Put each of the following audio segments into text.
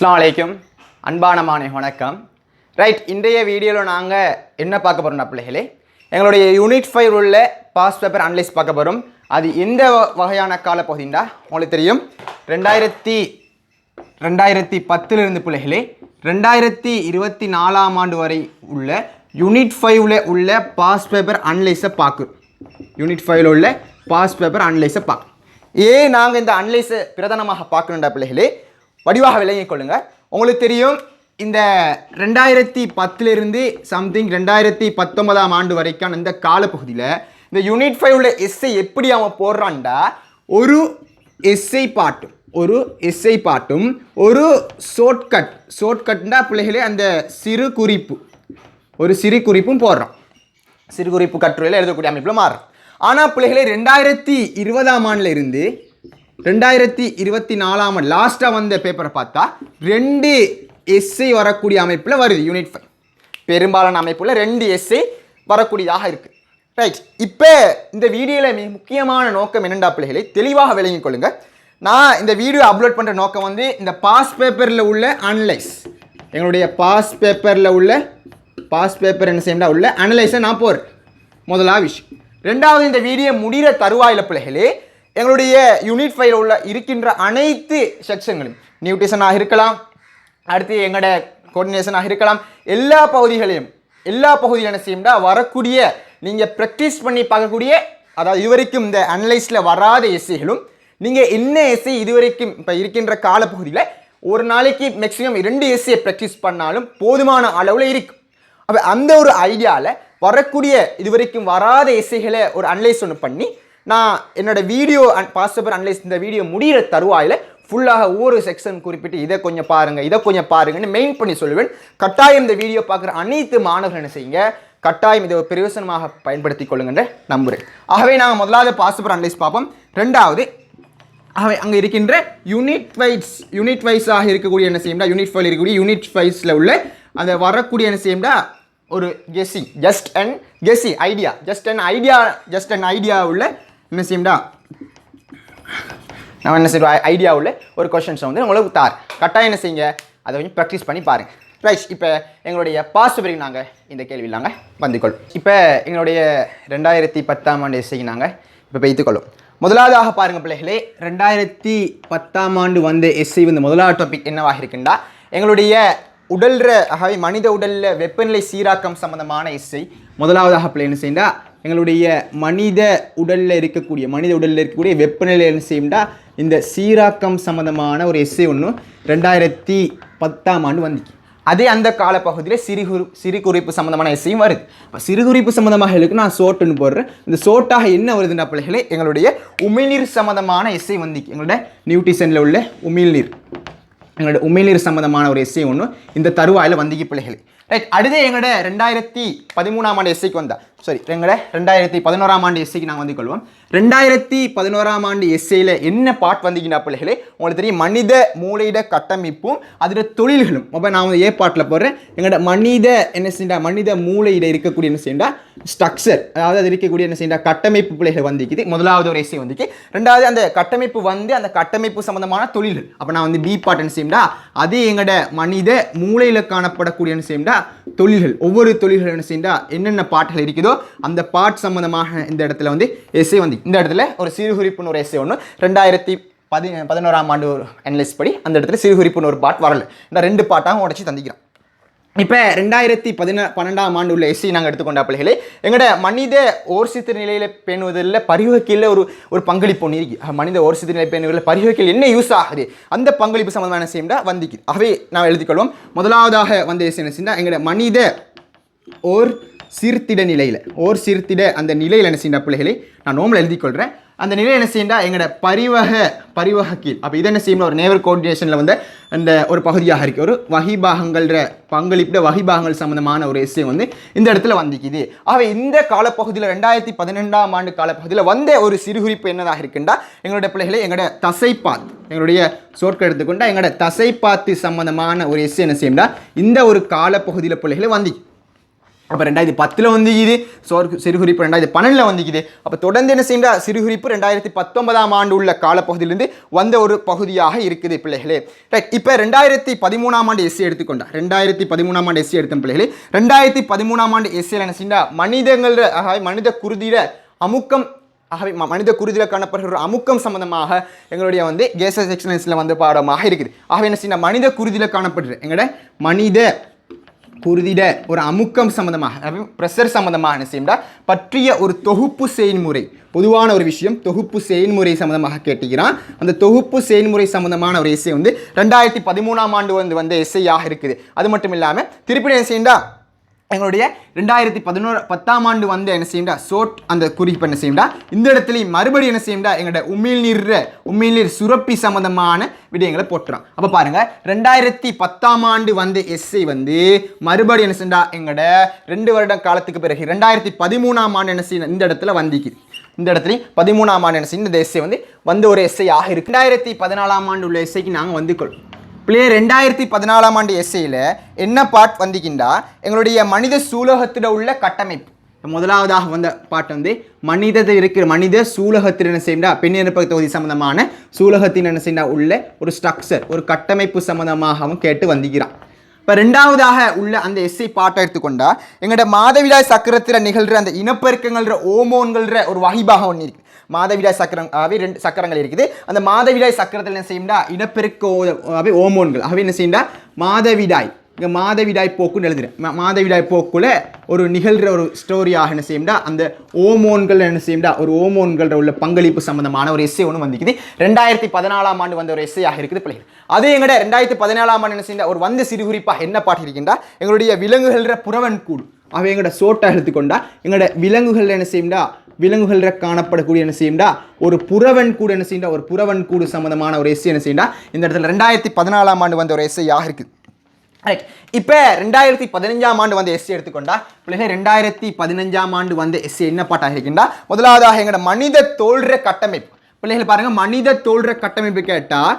அஸ்ஸலாமு அலைக்கும் அன்பான மாணவ வணக்கம். ரைட், இன்றைய வீடியோவில் நாங்கள் என்ன பார்க்க போகிறோம்னா பிள்ளைகளே, எங்களுடைய யூனிட் 5 உள்ள பாஸ் பேப்பர் அனலைஸ் பார்க்க போகிறோம். அது எந்த வகையான காலப்பகுதின்னா உங்களுக்கு தெரியும், 2010 பிள்ளைகளே 2024 ஆண்டு வரை உள்ள யூனிட் 5 உள்ள பாஸ் பேப்பர் அனலைஸை பார்க்குறோம். யூனிட் 5 உள்ள பாஸ் பேப்பர் அனலைஸை பார்க்கணும். ஏன் நாங்கள் இந்த அனலைஸை பிரதானமாக பார்க்கணுண்டா பிள்ளைகளே, வடிவாக விளங்கிக் கொள்ளுங்க. உங்களுக்கு தெரியும், இந்த 2010 சம்திங் 2019 ஆண்டு வரைக்கான இந்த காலப்பகுதியில் இந்த யூனிட் 5 உள்ள எஸ்ஐ எப்படி அவன் போடுறான்டா, ஒரு எஸ்ஐ பாட்டும் ஒரு ஷார்ட்கட்னா பிள்ளைகளே அந்த ஒரு சிறு குறிப்பும் போடுறான். சிறு குறிப்பு கட்டுரையில் எழுதக்கூடிய அமைப்பில் மாறுறான். ஆனால் பிள்ளைகளே 2020 ஆண்டில் இருந்து 2024 ஆண்டு லாஸ்ட்டாக வந்த பேப்பரை பார்த்தா 2 எஸ்ஐ வரக்கூடிய அமைப்பில் வருது. யூனிட் 5 பெரும்பாலான அமைப்பில் 2 எஸ்ஐ வரக்கூடியதாக இருக்குது. ரைட், இப்போ இந்த வீடியோவில் மிக முக்கியமான நோக்கம் என்னென்றா பிள்ளைகளை தெளிவாக விளங்கிக் கொள்ளுங்க. நான் இந்த வீடியோ அப்லோட் பண்ணுற நோக்கம் வந்து இந்த பாஸ் பேப்பரில் உள்ள அனலைஸ், எங்களுடைய பாஸ் பேப்பர் என்ன செய்யணும்னா உள்ள அனலைஸை நான் போடுறேன். முதலாவது விஷயம். ரெண்டாவது, இந்த வீடியோ முடிகிற தருவாயில் பிள்ளைகளே எங்களுடைய யூனிட் 5 உள்ள இருக்கின்ற அனைத்து செக்ஷன்களும் நியூட்ரிஷனாக இருக்கலாம், அடுத்து எங்களோட கோஆர்டினேஷனாக இருக்கலாம், எல்லா பகுதியும் என்ன செய்யும்னா வரக்கூடிய நீங்கள் ப்ராக்டிஸ் பண்ணி பார்க்கக்கூடிய, அதாவது இதுவரைக்கும் இந்த அனலைஸில் வராத எஸ்ஐகளும் நீங்கள் என்ன எஸ்ஐ இதுவரைக்கும் இப்போ இருக்கின்ற காலப்பகுதியில் ஒரு நாளைக்கு மேக்ஸிமம் 2 எஸ்ஐயை ப்ராக்டிஸ் பண்ணாலும் போதுமான அளவில் இருக்கும். அப்போ அந்த ஒரு ஐடியாவில் வரக்கூடிய இதுவரைக்கும் வராத எஸ்ஐகளை ஒரு அனலைஸ் ஒன்று பண்ணி நான் என்னோட வீடியோ பாஸ் பேப்பர் அனலைஸ் இந்த வீடியோ முடிகிற தருவாயில் ஃபுல்லாக ஒவ்வொரு செக்ஷன் குறிப்பிட்டு இதை கொஞ்சம் பாருங்கன்னு மெயின் பண்ணி சொல்லுவேன். கட்டாயம் இந்த வீடியோ பார்க்குற அனைத்து மாணவர்கள் என்ன செய்யுங்க, கட்டாயம் இதை பிரயோசனமாக பயன்படுத்தி கொள்ளுங்கன்ற நம்புகிறேன். ஆகவே நாங்கள் முதலாவது பாஸ் பேப்பர் அனலைஸ் பார்ப்போம். ரெண்டாவது, ஆகவே அங்கே இருக்கின்ற யூனிட் வைஸாக இருக்கக்கூடிய என்ன செய்யும்டா, யூனிட் 5 இருக்கக்கூடிய யூனிட் 5 உள்ள அந்த வரக்கூடிய என்ன செய்யும்டா ஒரு கெஸ்ஸிங், ஜஸ்ட் அண்ட் ஐடியா உள்ள என்ன செய்யும்டா, நான் என்ன செய்வோம் ஐடியா உள்ள ஒரு கொஷின்ஸை வந்து உங்களுக்கு கட்டாயம் என்ன செய்யுங்க, அதை கொஞ்சம் ப்ராக்டிஸ் பண்ணி பாருங்கள். ரைட், இப்போ எங்களுடைய பாஸ் பேப்பருக்கு நாங்கள் இந்த கேள்வியில் நாங்கள் வந்துக்கொள்ளும். இப்போ எங்களுடைய 2010 ஆண்டு எஸ்ஐக்கு நாங்கள் இப்போ வைத்துக்கொள்ளும். முதலாவதாக பாருங்கள் பிள்ளைகளே, 2010 ஆண்டு வந்த எஸ்ஐ வந்து முதலாவது டாபிக் என்னவாக இருக்குண்டா, எங்களுடைய ஆகவே மனித உடலில் வெப்பநிலை சீராக்கம் சம்பந்தமான எஸ்ஐ முதலாவதாக பிள்ளை என்ன செய்யண்டா, எங்களுடைய மனித உடலில் இருக்கக்கூடிய வெப்பநிலை என்ன செய்யும்டா இந்த சீராக்கம் சம்பந்தமான ஒரு எஸ்ஐ ஒன்று 2010 ஆண்டு வந்துச்சு. அதே அந்த காலப்பகுதியில் சிறு குறிப்பு சம்பந்தமான எஸ்ஐயும் வருது. இப்போ சிறு குறிப்பு சம்பந்தமாக இருக்கு நான் சோட்டுன்னு போடுறேன். இந்த சோட்டாக என்ன வருதுன்னா பிள்ளைகளே, எங்களுடைய உமிழ்நீர் சம்பந்தமான எஸ்ஐ வந்துச்சு. எங்களோட நியூட்ரிஷனில் உள்ள உமிழ்நீர் சம்பந்தமான ஒரு எஸ்ஐ ஒன்று இந்த தருவாயில் வந்திக்கு பிள்ளைகளே. ரைட், அடுத்து எங்களோட 2013 ஆண்டு எஸ்ஐக்கு எங்களோட 2011 ஆண்டு எஸ்ஐக்கு நாங்கள் வந்து கொள்வோம். 2011 ஆண்டு எஸ்ஐயில் என்ன பாட் வந்திக்கினா பிள்ளைகளே, உங்களுக்கு தெரியும் மனித மூளையிட கட்டமைப்பும் அதில் தொழில்களும். அப்போ நான் வந்து பாட்டில் போடுறேன். எங்களோட மனித மூளையிட இருக்கக்கூடிய என்ன செய்யண்டா ஸ்ட்ரக்சர், அதாவது அது இருக்கக்கூடிய என்ன செய்யண்டா கட்டமைப்பு பிள்ளைகள் வந்திக்குது. முதலாவது ஒரு எஸ்ஐ வந்துக்கு. ரெண்டாவது அந்த கட்டமைப்பு வந்து அந்த கட்டமைப்பு சம்பந்தமான தொழில்கள். அப்போ நான் வந்து பி பாட் என்ன செய்யண்டா, அது எங்களோட மனித மூளையில் காணப்படக்கூடிய என்ன செய்யண்டா தொழில்கள். ஒவ்வொரு தொழில்கள் என்ன செய்யண்டா என்னென்ன பாட்டுகள் இருக்குதோ அந்த பாட் சம்பந்தமாக இந்த இடத்துல வந்து எஸ்ஐ வந்து இந்த இடத்துல ஒரு சிறு குறிப்புன்னு ஒரு எஸ்ஐ ஒன்று 2011 ஆண்டு ஒரு அனலைஸ் படி அந்த இடத்துல சிறு குறிப்புன்னு ஒரு பாட் வரல. இந்த 2 பாட்டாக உடச்சி தந்திக்கிறோம். இப்போ 2012 ஆண்டு உள்ள எஸ்சி நாங்கள் எடுத்துக்கொண்ட பிள்ளைகளே, எங்களோட மனித ஓர்சித்திர நிலையில் பேணுவதில் பரிவகையில் ஒரு பங்களிப்பு ஒன்று இருக்கு. மனித ஓர்சித்திர நிலை பேணுவதில் பரிவகையில் என்ன யூஸ் ஆகுது அந்த பங்களிப்பு சம்பந்தமான செய்யண்டா வந்திக்குது. ஆகவே நான் எழுதிக்கொள்வோம். முதலாவதாக வந்த எஸ்சி என்ன செய்யண்டா, எங்களோட மனித சீர்த்திட அந்த நிலையில் என்ன செய்யண்டா பிள்ளைகளை நான் நோம்பில் எழுதிக்கொள்கிறேன். அந்த நிலையில் என்ன செய்யண்டா எங்களோட பரிவக கீழ். அப்போ இதை என்ன செய்யணும், ஒரு நேவர் கோஆர்டினேஷனில் வந்து அந்த ஒரு பகுதியாக இருக்குது. ஒரு வகிபாகங்கள பங்களிப்பிட வகிபாகங்கள் சம்பந்தமான ஒரு எஸ்ஐ வந்து இந்த இடத்துல வந்திக்குது. ஆகவே இந்த காலப்பகுதியில் 2012 ஆண்டு காலப்பகுதியில் வந்த ஒரு சிறுகுறிப்பு என்னதாக இருக்குண்டா, எங்களுடைய பிள்ளைகளை எங்களோட தசைப்பாத், எங்களுடைய சோட்கள் எடுத்துக்கொண்டா எங்களோட தசைப்பாத்து சம்பந்தமான ஒரு எஸ்ஐ என்ன செய்யண்டா இந்த ஒரு காலப்பகுதியில் பிள்ளைகளை வந்திக்கு. அப்போ 2010 வந்துக்குது சிறுகுறிப்பு 2012 வந்துக்குது. அப்போ தொடர்ந்து என்ன செய்ய சிறுகுறிப்பு 2019 ஆண்டு உள்ள காலப்பகுதியிலிருந்து வந்த ஒரு பகுதியாக இருக்குது பிள்ளைகளே. ரைட். இப்போ 2013 ஆண்டு எஸ்சி எடுத்துக்கொண்டா 2013 ஆண்டு எஸ்சி எடுத்த பிள்ளைகளே 2013 ஆண்டு எஸ்சியில் என்ன செய்ய மனிதங்கள மனித குருதியில அமுக்கம் ஆகவே மனித குருதியில் காணப்படுகிற அமுக்கம் சம்பந்தமாக எங்களுடைய வந்து கேசஸ் எக்ஸலன்ஸில் வந்து பாடமாக இருக்குது. ஆகவே என்ன செய்ய மனித குருதியில் காணப்படுற எங்களோட மனித குருதிட ஒரு அமுக்கம் சம்பந்தமாக பிரஷர் சம்பந்தமாக என்ன செய்யா பற்றிய ஒரு தொகுப்பு செயல்முறை பொதுவான ஒரு விஷயம் தொகுப்பு செயல்முறை சம்பந்தமாக கேட்டுக்கிறான். அந்த தொகுப்பு செயல்முறை சம்பந்தமான ஒரு எஸ்ஸே வந்து 2013 ஆண்டு வந்த எஸ்ஐயாக இருக்குது. அது மட்டும் இல்லாமல் திருப்பி என்ன செய்யா எங்களுடைய 2010 ஆண்டு வந்து என்ன செய்யா சோட் அந்த குறிப்பு என்ன செய்யா இந்த இடத்துல மறுபடியும் என்ன செய்யா எங்களோட உமிழ்நீர் சுரப்பி சம்பந்தமான விடயங்களை போட்டுறோம். அப்போ பாருங்க 2010 ஆண்டு வந்த எஸ்ஐ வந்து மறுபடியும் என்ன செய்யா எங்களோட 2 வருட காலத்துக்கு பிறகு 2013 ஆண்டு என்ன செய்ய இந்த இடத்துல வந்திக்குது. இந்த இடத்துல 13 ஆண்டு என்ன செய்ய இந்த எஸ்ஐ வந்து ஒரு எஸ்ஐ ஆக இருக்கு. 2014 ஆண்டு உள்ள எஸ்ஐக்கு நாங்கள் வந்து கொள்வோம். பிள்ளை 2014 ஆண்டு எஸ்ஐயில் என்ன பாட் வந்திக்கின்றா எங்களுடைய மனித சூலகத்தில் உள்ள கட்டமைப்பு. முதலாவதாக வந்த பாட்டு வந்து மனிதத்தில் இருக்கிற மனித சூலகத்தில் என்ன செய்யா பெண் இனப்பக தொகுதி சம்பந்தமான சூலகத்தின் என்ன செய்ய உள்ள ஒரு ஸ்ட்ரக்சர் ஒரு கட்டமைப்பு சம்பந்தமாகவும் கேட்டு வந்திக்கிறான். இப்போ 2வதாக உள்ள அந்த எஸ்ஐ பாட்டை எடுத்துக்கொண்டா எங்களோட மாதவிடாய் சக்கரத்தில் நிகழ்கிற அந்த இனப்பெருக்கங்கள்ற ஓமோன்கள்ற ஒரு வகைபாகம் ஒன்று இருக்குது. மாதவிடாய் சக்கரம் 2 சக்கரங்கள் இருக்குது. அந்த மாதவிடாய் சக்கரத்தில் என்ன செய்யா இனப்பெருக்க ஓமோன்கள் ஆகவே என்ன செய்யா மாதவிடாய் இங்கே மாதவிடாய் போக்குன்னு எழுதுறேன். மாதவிடாய் போக்குல ஒரு நிகழ்கிற ஒரு ஸ்டோரியாக என்ன செய்யா அந்த ஓமோன்கள் என்ன செய்யா ஒரு ஓமோன்கள் உள்ள பங்களிப்பு சம்பந்தமான ஒரு எஸ்ஸே ஒன்று வந்திக்குது. 2014 ஆண்டு வந்த ஒரு எஸ்ஸையாக இருக்குது பிள்ளைகள். அதே எங்கட 2014 ஆண்டு என்ன செய்ய ஒரு வந்த சிறுகுறிப்பாக என்ன பாட்டு இருக்கின்றா எங்களுடைய விலங்குகள புறவன் கூடு அவை எங்களோட சோட்டை எடுத்துக்கொண்டா எங்களோட விலங்குகள் என்ன செய்யா விலங்குகள காணப்படக்கூடிய என்ன செய்யா ஒரு புறவன் கூடு என்ன செய்யா ஒரு புறவன் கூடு சம்பந்தமான ஒரு எஸ்ஸை என்ன செய்யா இந்த இடத்துல 2014 ஆண்டு வந்த ஒரு எஸ்ஐயாக இருக்குது. ரைட். இப்போ 2015 ஆண்டு வந்த எஸ்சி எடுத்துக்கொண்டா பிள்ளைகள் 2015 ஆண்டு வந்த எஸ்சி என்ன பாட்டாக இருக்கின்றா முதலாவதாக எங்களோட மனித தோல்ற கட்டமைப்பு. பிள்ளைகள் பாருங்க மனித தோல்ற கட்டமைப்பு கேட்டால்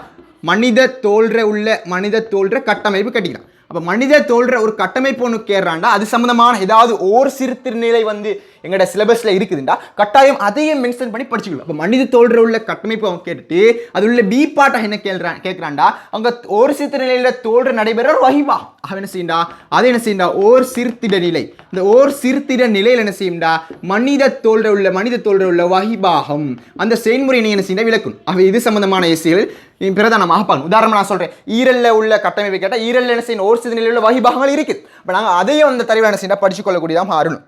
மனித தோல்ற கட்டமைப்பு கட்டிக்கலாம். அப்போ மனித தோல்ற ஒரு கட்டமைப்பு ஒன்று கேட்றாண்டா அது சம்பந்தமான ஏதாவது ஓர் சிறுத்திருநிலை வந்து எங்களோட சிலபஸில் இருக்குதுண்டா கட்டாயம் அதையும் மென்ஷன் பண்ணி படிச்சுக்கலாம். அப்போ மனித தோல்ற உள்ள கட்டமைப்பு அவங்க கேட்டுட்டு அது உள்ள பி பாட்டாக என்ன கேட்குறாண்டா அவங்க ஓர் சிறுத்திரநிலையில் தோல்ற நடைபெற ஒரு வகிபா அவன் என்ன செய்யண்டா அதை என்ன செய்யண்டா ஓர் சிறுத்திட நிலை இந்த ஓர் சிறுத்திட நிலையில் என்ன செய்யண்டா மனித தோல்ற உள்ள வகிபாகம் அந்த செயல்முறை நீ என்ன செய்ய விளக்கும். அவை இது சம்பந்தமான எஸ்சிகள் பிரதானமாக பார்க்கணும். உதாரணமாக நான் சொல்கிறேன் ஈரல்ல உள்ள கட்டமைப்பு கேட்டால் ஈரல்ல என்ன செய்யணும் ஓர் சிறு நிலையில் உள்ள வகிபாகங்கள் இருக்குது. இப்போ நாங்கள் அதையும் அந்த தரவில் என்ன செய்யணும் படிச்சு கொள்ளக்கூடியதாக மாறணும்.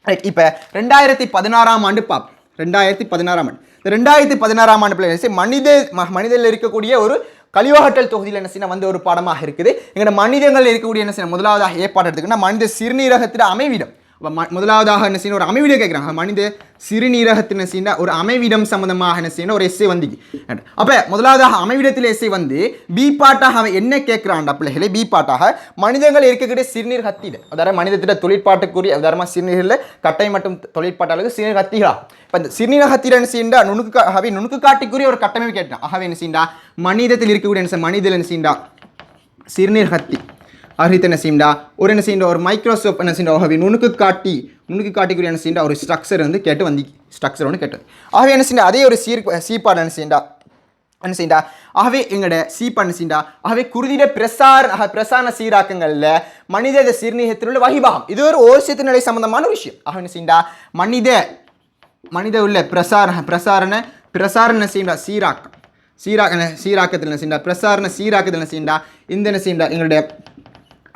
ரைட். இப்போ 2016 ஆண்டு பார்ப்போம். 2016 ஆண்டு இந்த 2016 ஆண்டு பிள்ளை மனிதனில் இருக்கக்கூடிய ஒரு கழிவகட்டல் தொகுதியில் என்ன செய்ய வந்து ஒரு பாடமாக இருக்குது. எங்களோட மனிதங்கள் இருக்கக்கூடிய என்ன செய்யணும் முதலாவதாக ஏற்பாடு எடுத்துக்கிட்டா மனித சிறுநீரகத்தின் அமைவிடம் முதலாவதாக என்ன செய்யணும் ஒரு அமைவிடம் கேட்குறாங்க மனித சிறுநீரகத்தின் செய்ய ஒரு அமைவிடம் சம்பந்தமாக என்ன செய்யணும் ஒரு எஸ்ஸை வந்து அப்போ முதலாவதாக அமைவிடத்தில் எஸ்ஸை வந்து பி பாட்டாக அவன் என்ன கேட்குறான்டா பிள்ளைகளை பி பாட்டாக மனிதங்கள் இருக்கக்கூடிய சிறுநீர் ஹத்திட அதாவது மனிதத்திட தொழிற்பாட்டுக்குரிய உதாரணமாக சிறுநீரில் கட்டை மற்றும் தொழிற்பாட்டாளருக்கு சிறுநீர் ஹத்திகளா இப்போ இந்த சிறுநீர் ஹத்திட என்ன செய்யண்டா நுணுக்கு காட்டிக்குரிய ஒரு கட்டமைப்பு கேட்டான் ஆகவே என்ன செய்யண்டா மனிதத்தில் இருக்கக்கூடிய என்ன மனிதத்தில் என்ன செய்யண்டா சிறுநீர் ஹத்தி அரித்து என்ன செய்யண்டா என்ன செய்யண்டா ஒரு மைக்ரோஸ்கோப் என்ன செய்யண்டா ஆகவே நுணுக்கு காட்டிக்குரிய என்ன செய்யண்டா ஒரு ஸ்ட்ரக்சர் வந்து கேட்டு வந்து ஸ்ட்ரக்சர் ஒன்று கேட்டு ஆகவே என்ன செய்யண்டா அதே ஒரு சீப்பாடு என்ன செய்யண்டா ஆகவே எங்களோட சீப்பாடு என்ன செய்யண்டா ஆகவே குருதிட பிரசாரண சீராக்கங்களில் மனித சிறுநீரகத்தில் உள்ள வகிபாகம் இது ஒரு ஓசியத்து நிலை சம்பந்தமான ஒரு விஷயம் ஆக என்ன செய்யண்டா மனித உள்ள பிரசாரண செய்யண்டா சீராக்கத்தில் என்ன செய்யண்டா பிரசாரண சீராக்கத்தில் என்ன செய்யண்டா இந்த என்ன செய்யண்டா எங்களுடைய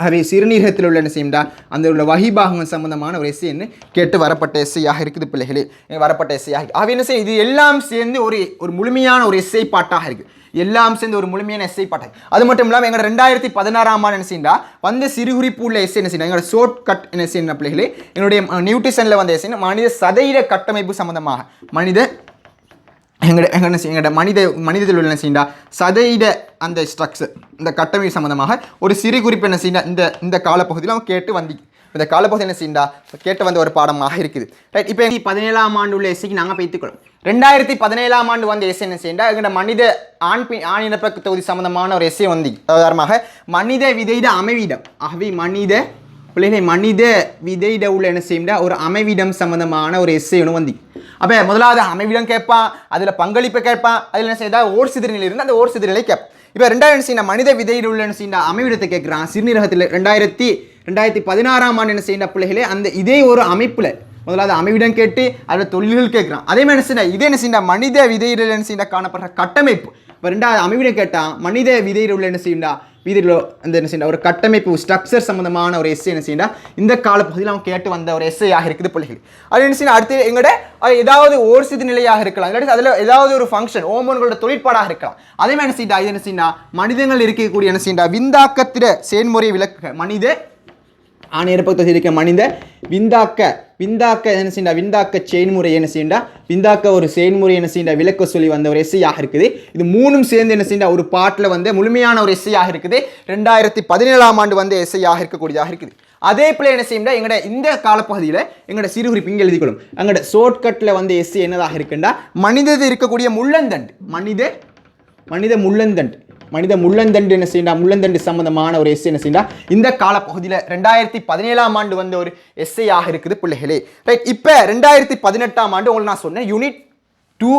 அவை சிறுநீரகத்தில் உள்ள என்ன செய்யண்டா அந்த உள்ள வகிபாகங்கள் சம்பந்தமான ஒரு எஸ்ஐன்னு கேட்டு வரப்பட்ட எஸ்ஐயாக இருக்குது பிள்ளைகளே வரப்பட்ட எஸ்ஐயாக அவை என்ன செய்ய இது எல்லாம் சேர்ந்து ஒரு முழுமையான ஒரு எஸ்ஐ பாட்டாக இருக்குது எல்லாம் சேர்ந்து ஒரு முழுமையான எஸ்ஐ பாட்டாக அது மட்டும் இல்லாமல் எங்களோட 2016 ஆண்டு என்ன செய்யண்டா வந்து சிறுகுறிப்பு உள்ள எஸ்ஐ என்ன செய்யணும் எங்களோட ஷார்ட் கட் என்ன செய்யணும் பிள்ளைகளே என்னுடைய நியூட்ரிஷனில் வந்த எஸ்ஐ மனித சதையிட கட்டமைப்பு சம்பந்தமாக எங்களோட மனிதத்தில் உள்ள என்ன செய்யண்டா சதையிட அந்த ஸ்ட்ரக்சர் இந்த கட்டமைப்பு சம்பந்தமாக ஒரு சிறு குறிப்பு என்ன செய்யண்டா இந்த காலப்பகுதியில் அவன் கேட்டு வந்து இந்த காலப்பகுதி என்ன செய்யண்டா கேட்டு வந்த ஒரு பாடமாக இருக்குது. ரைட். இப்போ 2017 ஆண்டு உள்ள எஸ்ஐக்கு நாங்கள் வைத்துக்கொள்ளும் 2017 ஆண்டு வந்த எஸ்ஐ என்ன செய்யண்டா எங்களோட மனித ஆண் இனப்பெருக்க தொகுதி சம்பந்தமான ஒரு எஸ்ஐ வந்து உதாரணமாக மனித விதையிட அமைவிடம் ஆகவே மனித பிள்ளைகளை மனித விதையிட உள்ள என்ன செய்யும்டா ஒரு அமைவிடம் சம்பந்தமான ஒரு எஸ்ஸே ஒன்று வந்து அப்போ முதலாவது அமைவிடம் கேட்பான் அதில் பங்களிப்பை கேட்பான் அதில் என்ன செய்ய ஓர் சிதறிநிலை இருந்து அந்த ஓர் சிதறிநிலை கேட்பான் இப்போ 2000 மனித விதையில் உள்ள என்ன செய்ய அமைவிடத்தை கேட்குறான் சிறுநீரகத்தில் 2016 ஆண்டு என்ன செய்ய பிள்ளைகளே அந்த இதே ஒரு அமைப்பில் முதலாவது அமைவிடம் கேட்டு அதில் தொழில்கள் கேட்குறான் அதே மாதிரி என்ன செய்ய இதே என்ன செய்ய மனித விதையில் என்ன செய்ய காணப்படுற கட்டமைப்பு இப்போ 2வது அமைவிடம் கேட்டால் மனித விதையில் உள்ள என்ன செய்யண்டா விதையில் அந்த என்ன செய்ய ஒரு கட்டமைப்பு ஸ்ட்ரக்சர் சம்பந்தமான ஒரு எஸ்ஸே என்ன செய்யண்டா இந்த காலப்பகுதியில் அவன் கேட்டு வந்த ஒரு எஸ்ஸையாக இருக்குது பிள்ளைகள் அது என்ன செய்ய அடுத்து எங்கட ஏதாவது ஓர் சிறு நிலையாக இருக்கலாம் இல்லாட்டி அதில் ஏதாவது ஒரு ஃபங்க்ஷன் ஓமோன்களோட தொழிற்பாடாக இருக்கலாம் அதே மாதிரி என்ன செய்யண்டா இது என்ன செய்யண்டா மனிதங்கள் இருக்கக்கூடிய என்ன செய்யண்டா விந்தாக்கத்திட செயல்முறை விளக்குக மனித ஆணையற்பகுதி இருக்க மனித விந்தாக்க என்ன செய்யண்டா விந்தாக்க செயல்முறை என்ன செய்யண்டா விந்தாக்க ஒரு செயல்முறை என்ன செய்யண்டா விளக்க சொல்லி வந்த ஒரு எஸ்ஸையாக இருக்குது இது மூணும் சேர்ந்து என்ன செய்யண்டா ஒரு பாட்டில் வந்து முழுமையான ஒரு எஸ்ஸையாக இருக்குது 2017 ஆண்டு வந்து எஸ்ஸையாக இருக்கக்கூடியதாக இருக்குது அதே போல என்ன செய்யண்டா எங்கட இந்த காலப்பகுதியில் எங்கட சிறுகுறிப்பு இங்கே எழுதிக்கொள்ளும் எங்கட ஷார்ட்கட்டில் வந்து எஸ்ஸை என்னதாக இருக்குண்டா மனிதது இருக்கக்கூடிய முள்ளந்தண்டு மனித முள்ளந்தண்டு என்ன செய்யண்டா முள்ளந்தண்டு சம்பந்தமான ஒரு எஸ்ஸை என்ன செய்யண்டா இந்த காலப்பகுதியில் 2017 ஆண்டு வந்து ஒரு எஸ்ஸையாக இருக்குது பிள்ளைகளே ரைட் இப்போ 2018 ஆண்டு உங்களுக்கு நான் சொன்னேன் யூனிட் 2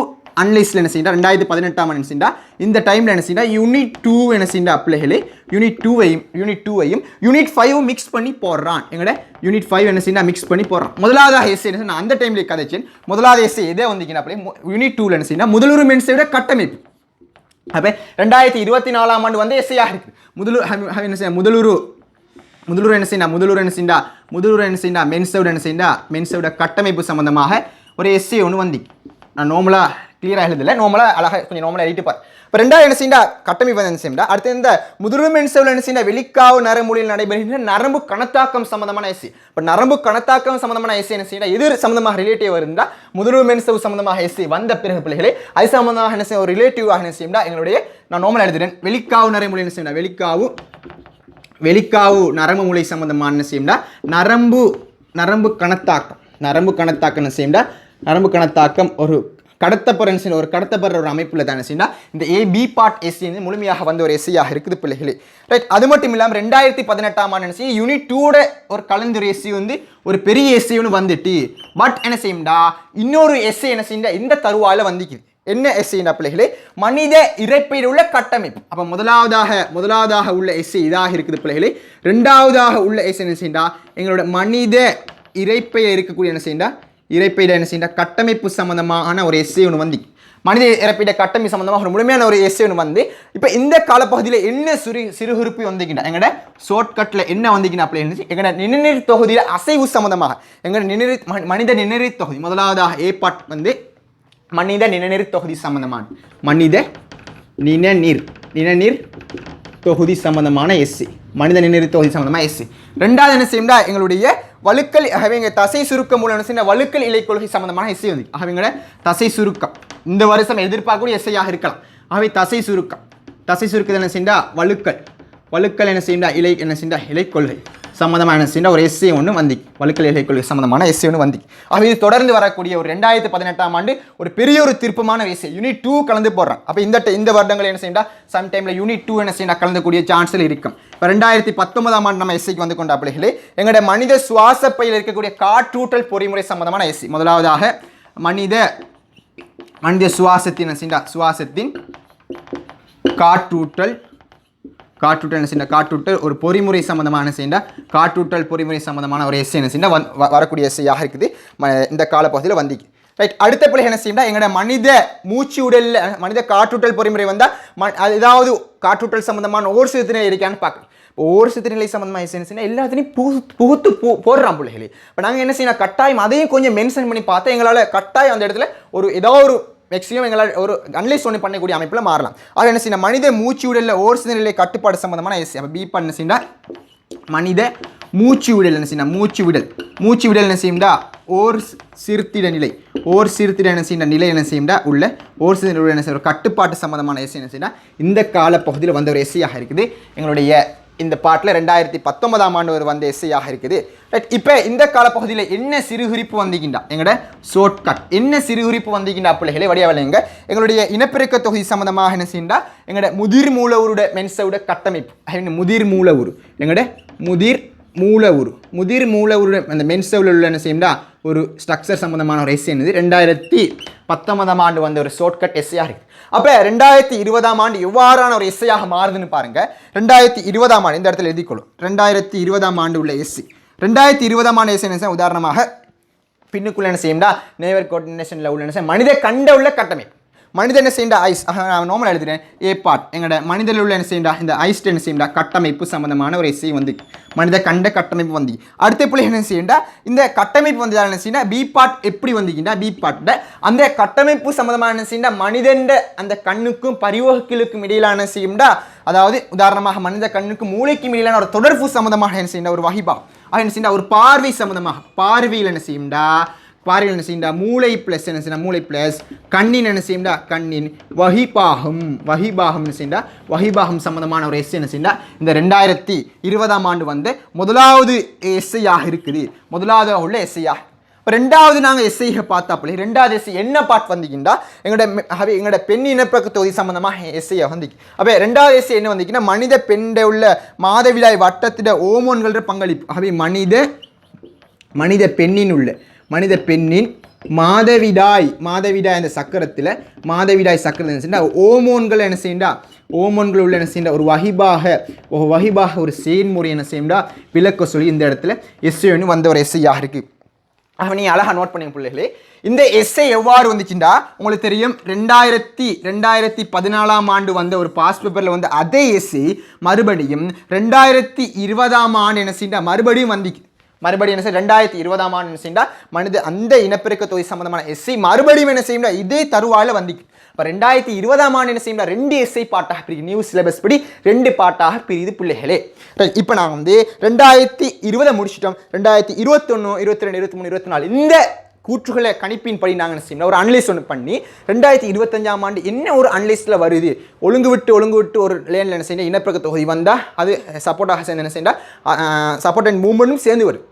அனலைஸில் என்ன செய்யண்டா 2018 ஆண்டு என்ன செய்யண்டா இந்த டைமில் என்ன செய்யண்டா யூனிட் 2 என்ன செய்யண்டா பிள்ளைகளே யூனிட் 2வையும் யூனிட் 5 மிக்ஸ் பண்ணி போடுறான் எங்கட யூனிட் 5 என்ன செய்யண்டா மிக்ஸ் பண்ணி போடுறான் முதலாவது எஸ்ஸை என்ன நான் அந்த டைம்லேயே கதைச்சேன் முதலாவது எஸ்ஸை எதே வந்தீங்கன்னா அப்படியே யூனிட் 2ல் என்ன செய்யண்டா முதலுறு மென்ஸை விட கட்டமைப்பு அப்போ 2024 ஆண்டு வந்து எஸ்ஐயாக இருக்குது முதலூர் என்ன செய்யண்டா மென்ஸோட கட்டமைப்பு சம்பந்தமாக ஒரு எஸ்ஐ ஒன்று வந்து நான் நார்மலாக கிளியராக எழுதலை நார்மலாக கொஞ்சம் நார்மலாக எழுதிப்பார் இப்போ 2வது என்ன செய்யண்டா கட்டமைப்பு வந்து என்ன செய்யண்டா அடுத்து இந்த முதலூர் மென்ஸோட என்ன செய்யண்டா வெளிக்காவு நரம்புலியில் நடைபெறுகின்ற நரம்பு கணத்தாக்கம் சம்பந்தமான எஸ்சி இப்போ நரம்பு கணத்தாக்கம் சம்பந்தமான எஸ்சி என்ன செய்யண்டா எது சம்பந்தமாக ரிலேட்டிவ் இருந்தால் முதலூர் மென்ஸவு சம்பந்தமாக எஸ்சி வந்த பிறகு பிள்ளைகளை அது சம்பந்தமாக என்ன செய்ய ஒரு ரிலேட்டிவாக என்ன செய்யண்டா எங்களுடைய நான் நார்மலாக எழுதுறேன் வெளிக்காவு நரம்புலி என்ன செய்யண்டா வெளிக்காவு நரம்பு மூளை சம்பந்தமான என்ன செய்யண்டா நரம்பு கணத்தாக்கம் என்ன செய்யண்டா நரம்பு கணத்தாக்கம் ஒரு கடத்தப்படுற ஒரு அமைப்பில் தான் என்ன இந்த ஏபி பார்ட் எஸ்சி முழுமையாக வந்த ஒரு எஸ்சியாக இருக்குது பிள்ளைகளே ரைட் அது மட்டும் இல்லாமல் 2018 ஆண்டு யூனிட் 2 ஒரு கலந்துரை எஸ்சி வந்து ஒரு பெரிய எஸ்சி ஒன்று வந்துட்டு பட் என்ன செய்யும்டா இன்னொரு எஸ்சி என்ன செய்ய இந்த தருவாயில் வந்துக்குது என்ன எஸ்சின்னா பிள்ளைகளே மனித இரைப்பையில் உள்ள கட்டமைப்பு அப்போ முதலாவதாக உள்ள எஸ்சி இதாக இருக்குது பிள்ளைகளே 2வதாக உள்ள எஸ்சி என்ன செய்யண்டா எங்களோட மனித இரைப்பையில் இருக்கக்கூடிய என்ன செய்யண்டா இரைப்பையிட என்ன செய்யண்டா கட்டமைப்பு சம்பந்தமான ஒரு எஸ்ஸே ஒன்று வந்து மனித இரைப்பையிட கட்டமைப்பு சம்பந்தமாக ஒரு முழுமையான ஒரு எஸ்ஸே ஒன்று வந்து இப்போ இந்த காலப்பகுதியில் என்ன சிறுகுறிப்பு வந்துக்கிட்டா எங்கட ஷார்ட்கட்டில் என்ன வந்துக்கினா அப்படி இருந்துச்சு எங்கட நிணநீர் தொகுதியில் அசைவு சம்பந்தமாக எங்கட மனித நிணநீர் தொகுதி முதலாவதாக ஏ பார்ட் வந்து மனித நிணநீர் தொகுதி சம்பந்தமான மனித நிணநீர் தொகுதி சம்பந்தமான எஸ்சி மனித நிணநீர் தொகுதி சம்பந்தமான எஸ்சி 2வது என்ன செய்யண்டா எங்களுடைய வழுக்கல் அவங்க தசை சுருக்கம் மூலம் என்ன வழுக்கல் இலை கொள்கை சம்பந்தமான எஸ்ஐ வந்து அவங்களோட தசை சுருக்கம் இந்த வருஷம் எதிர்பார்க்கக்கூடிய எஸ்ஐயாக இருக்கலாம் ஆகவே தசை சுருக்கத்தில் என்ன செய்யண்டா வழுக்கல் என்ன செய்யண்டா இலை கொள்கை சம்பந்தமான என்ன செய்யண்டா ஒரு எஸ்ஐ ஒன்று வந்து வழுக்கல் இலை கொள்கை சம்பந்தமான எஸ்ஐ ஒன்று வந்து ஆகவே இது தொடர்ந்து வரக்கூடிய ஒரு 2018 ஆண்டு ஒரு பெரிய ஒரு திருப்பமான எஸ்ஐ யூனிட் 2 கலந்து போடுறான் அப்போ இந்த வருடங்கள் என்ன செய்யண்டா சம் டைமில் யூனிட் 2 என்ன செய்யண்டா கலந்துக்கூடிய சான்ஸில் இருக்கும் இப்போ 2019 ஆண்டு நம்ம எஸ்ஐக்கு வந்து கொண்ட பிள்ளைகளே எங்களுடைய மனித சுவாச பையில் இருக்கக்கூடிய காற்றூட்டல் பொறிமுறை சம்பந்தமான எஸ்சி முதலாவதாக மனித சுவாசத்தின் காற்றூட்டல் ஒரு பொறிமுறை சம்பந்தமான காற்றூட்டல் பொறிமுறை சம்பந்தமான ஒரு எஸ்சி என்ன செய்ய வரக்கூடிய எஸ்சியாக இருக்குது இந்த காலப்பகுதியில் வந்திக்கு ரைட் அடுத்த பிள்ளை என்ன செய்யண்டா எங்களோட மனித காற்றூட்டல் பொறிமுறை வந்தால் ஏதாவது காற்றூட்டல் சம்பந்தமான ஓர் சிறுத்தினை இருக்கான்னு பார்க்கணும் ஓர் சிறுநிலை சம்பந்தமாக என்ன எல்லாத்தையும் புகுத்து போடுறான் பிள்ளைகளே இப்போ நாங்கள் என்ன செய்யணும் கட்டாயம் அதையும் கொஞ்சம் மென்ஷன் பண்ணி பார்த்தா எங்களால் கட்டாயம் அந்த இடத்துல ஏதாவது ஒரு மேக்ஸிமம் எங்களால் ஒரு அனலைஸ் ஒன்று பண்ணக்கூடிய அமைப்பில் மாறலாம் ஆக என்ன செய்யணும் மனித மூச்சு விடலில் ஓர் சிறுநிலை கட்டுப்பாடு சம்பந்தமான எஸ்சி அப்போ பி பண்ண செய்யண்டா மனித மூச்சு விடல் என்ன செய்யணும் மூச்சு விடல் என்ன செய்யும்டா ஓர் சிறுத்திட என்ன செய்யணும் நிலை என்ன செய்யும்டா உள்ள ஓர் சிறுநிலை என்ன செய்ய ஒரு கட்டுப்பாட்டு சம்பந்தமான எஸ்சி என்ன செய்யணும் இந்த காலப்பகுதியில் வந்த ஒரு எஸ்சியாக இருக்குது எங்களுடைய இந்த பாட்டில் 2019 ஆண்டு ஒரு வந்த எஸ்ஐயாக இருக்குது ரைட் இப்போ இந்த காலப்பகுதியில் என்ன சிறுகுறிப்பு வந்திக்கின்றா எங்களோட ஷார்ட்கட் என்ன சிறுகுறிப்பு வந்திக்கின்றா பிள்ளைகளை வடிவலைங்க எங்களுடைய இனப்பெருக்க தொகுதி சம்பந்தமாக என்ன செய்யண்டா எங்களோட முதிர் மூலவருட மென்ஸோட கட்டமைப்பு முதிர் மூலவுரு எங்களோட மூலவுரு முதிர் மூலவுரு அந்த மென்சவில் உள்ள என்ன செய்யும்டா ஒரு ஸ்ட்ரக்சர் சம்பந்தமான ஒரு எஸ்ஏ என்னது 2019ஆம் ஆண்டு வந்த ஒரு ஷார்ட்கட் எஸ்ஏயாக இருக்குது. அப்போ 2020ஆம் ஆண்டு எவ்வாறான ஒரு எஸ்ஐயாக மாறுதுன்னு பாருங்க. 2020ஆம் ஆண்டு இந்த இடத்துல எழுதிக்கொள்ளும். 2020ஆம் ஆண்டு உள்ள எஸ்சி 2020ஆம் ஆண்டு எஸ்சி என்ன உதாரணமாக பின்னுக்குள்ள என்ன செய்யும்டா நேவர் கோஆர்டினேஷனில் உள்ள என்ன மனித கண்ட உள்ள கட்டமைப்பு மனித என்ன செய்யண்டா ஐஸ் நான் நார்மல் எழுதுறேன் ஏ பார்ட் எங்களோட மனிதனில் உள்ள என்ன செய்யண்டா இந்த ஐஸ்ட் என்ன செய்யண்டா கட்டமைப்பு சம்பந்தமான ஒரு எஸ்ஐ வந்து மனித கண்ட கட்டமைப்பு வந்து அடுத்த பிள்ளை என்ன செய்யண்டா இந்த கட்டமைப்பு வந்து என்ன செய்யண்டா பி பார்ட் எப்படி வந்தீங்கன்னா பி பார்ட் அந்த கட்டமைப்பு சம்பந்தமான என்ன செய்யண்டா மனிதன் அந்த கண்ணுக்கும் பரிவோகங்களுக்கும் இடையிலான செய்யும்டா அதாவது உதாரணமாக மனித கண்ணுக்கும் மூளைக்கும் இடையிலான ஒரு தொடர்பு சம்பந்தமாக என்ன செய்யண்டா ஒரு வகிபா என்ன செய்யண்டா ஒரு பார்வை சம்பந்தமாக பார்வையில் என்ன செய்யும்டா பார்வையில் என்ன செய்யண்டா மூளை பிளஸ் என்ன செய்யணும் மூளை பிளஸ் கண்ணின் என்ன செய்யண்டா கண்ணின் வகிபாகம் என்ன செய்யண்டா வகிபாகம் சம்பந்தமான ஒரு எஸ்ஐ என்ன செய்யண்டா இந்த 2020ஆம் ஆண்டு வந்து முதலாவது எஸ்ஐயாக இருக்குது முதலாவதாக உள்ள எஸ்ஐயாக. இப்போ ரெண்டாவது நாங்கள் எஸ்ஐயை பார்த்தாப்பே ரெண்டாவது எஸ்ஐ என்ன பாட் வந்தீங்கன்னா எங்களோட பெண் இனப்பெருக்க தொகுதி சம்பந்தமாக எஸ்ஐயை வந்து அப்போ ரெண்டாவது எஸ்ஐ என்ன வந்தீங்கன்னா மனித பெண்ட உள்ள மாதவிடாய் வட்டத்திட ஓமோன்கள பங்களிப்பு அவை மனித பெண்ணின் மாதவிடாய் அந்த சக்கரத்தில் மாதவிடாய் சக்கரத்தில் ஓமோன்கள் என்ன செய்யண்டா ஓமோன்கள் உள்ள என்ன செய்யண்டா ஒரு வகிபாக ஒரு செயல்முறை என்ன செய்யண்டா விளக்க சொல்லி இந்த இடத்துல எஸ்ஐன்னு வந்த ஒரு எஸ்ஐயாக இருக்குது. அவன் நீங்கள் அழகாக நோட் பண்ணி பிள்ளைகளே இந்த எஸ்ஐ எவ்வாறு வந்துச்சுண்டா உங்களுக்கு தெரியும் 2014ஆம் ஆண்டு வந்த ஒரு பாஸ்ட் பேப்பரில் வந்து அதே எஸ்ஐ மறுபடியும் 2020ஆம் ஆண்டு என்ன செய்யண்டா மறுபடியும் என்ன செய்ய 2020ஆம் ஆண்டு என்ன செய்யண்டா மனித அந்த இனப்பெருக்க தொகை சம்பந்தமான எஸ்ஐ மறுபடியும் என்ன செய்யண்டா இதே தருவாயில் வந்திக்கு. இப்போ 2020ஆம் ஆண்டு என்ன செய்யண்டா 2 எஸ்ஐ பாட்டாக பிரிக்கு நியூ சிலபஸ் படி 2 பாட்டாக பிரியுது பிள்ளைகளே. இப்போ நாங்கள் வந்து 2020 முடிச்சிட்டோம். 2021 22 23 24 இந்த கூற்றுகளை கணிப்பின் படி நாங்கள் என்ன செய்யணும் ஒரு அனலைஸ் ஒன்று பண்ணி 2025ஆம் ஆண்டு என்ன ஒரு அனலைஸில் வருது ஒழுங்கு விட்டு ஒரு லேனில் என்ன செய்யணும் இனப்பெருக்க தொகுதி வந்தால் அது சப்போர்ட்டாக சேர்ந்து என்ன செய்யண்டா சப்போர்ட் அண்ட் மூவ்மெண்ட்டும் சேர்ந்து வரும்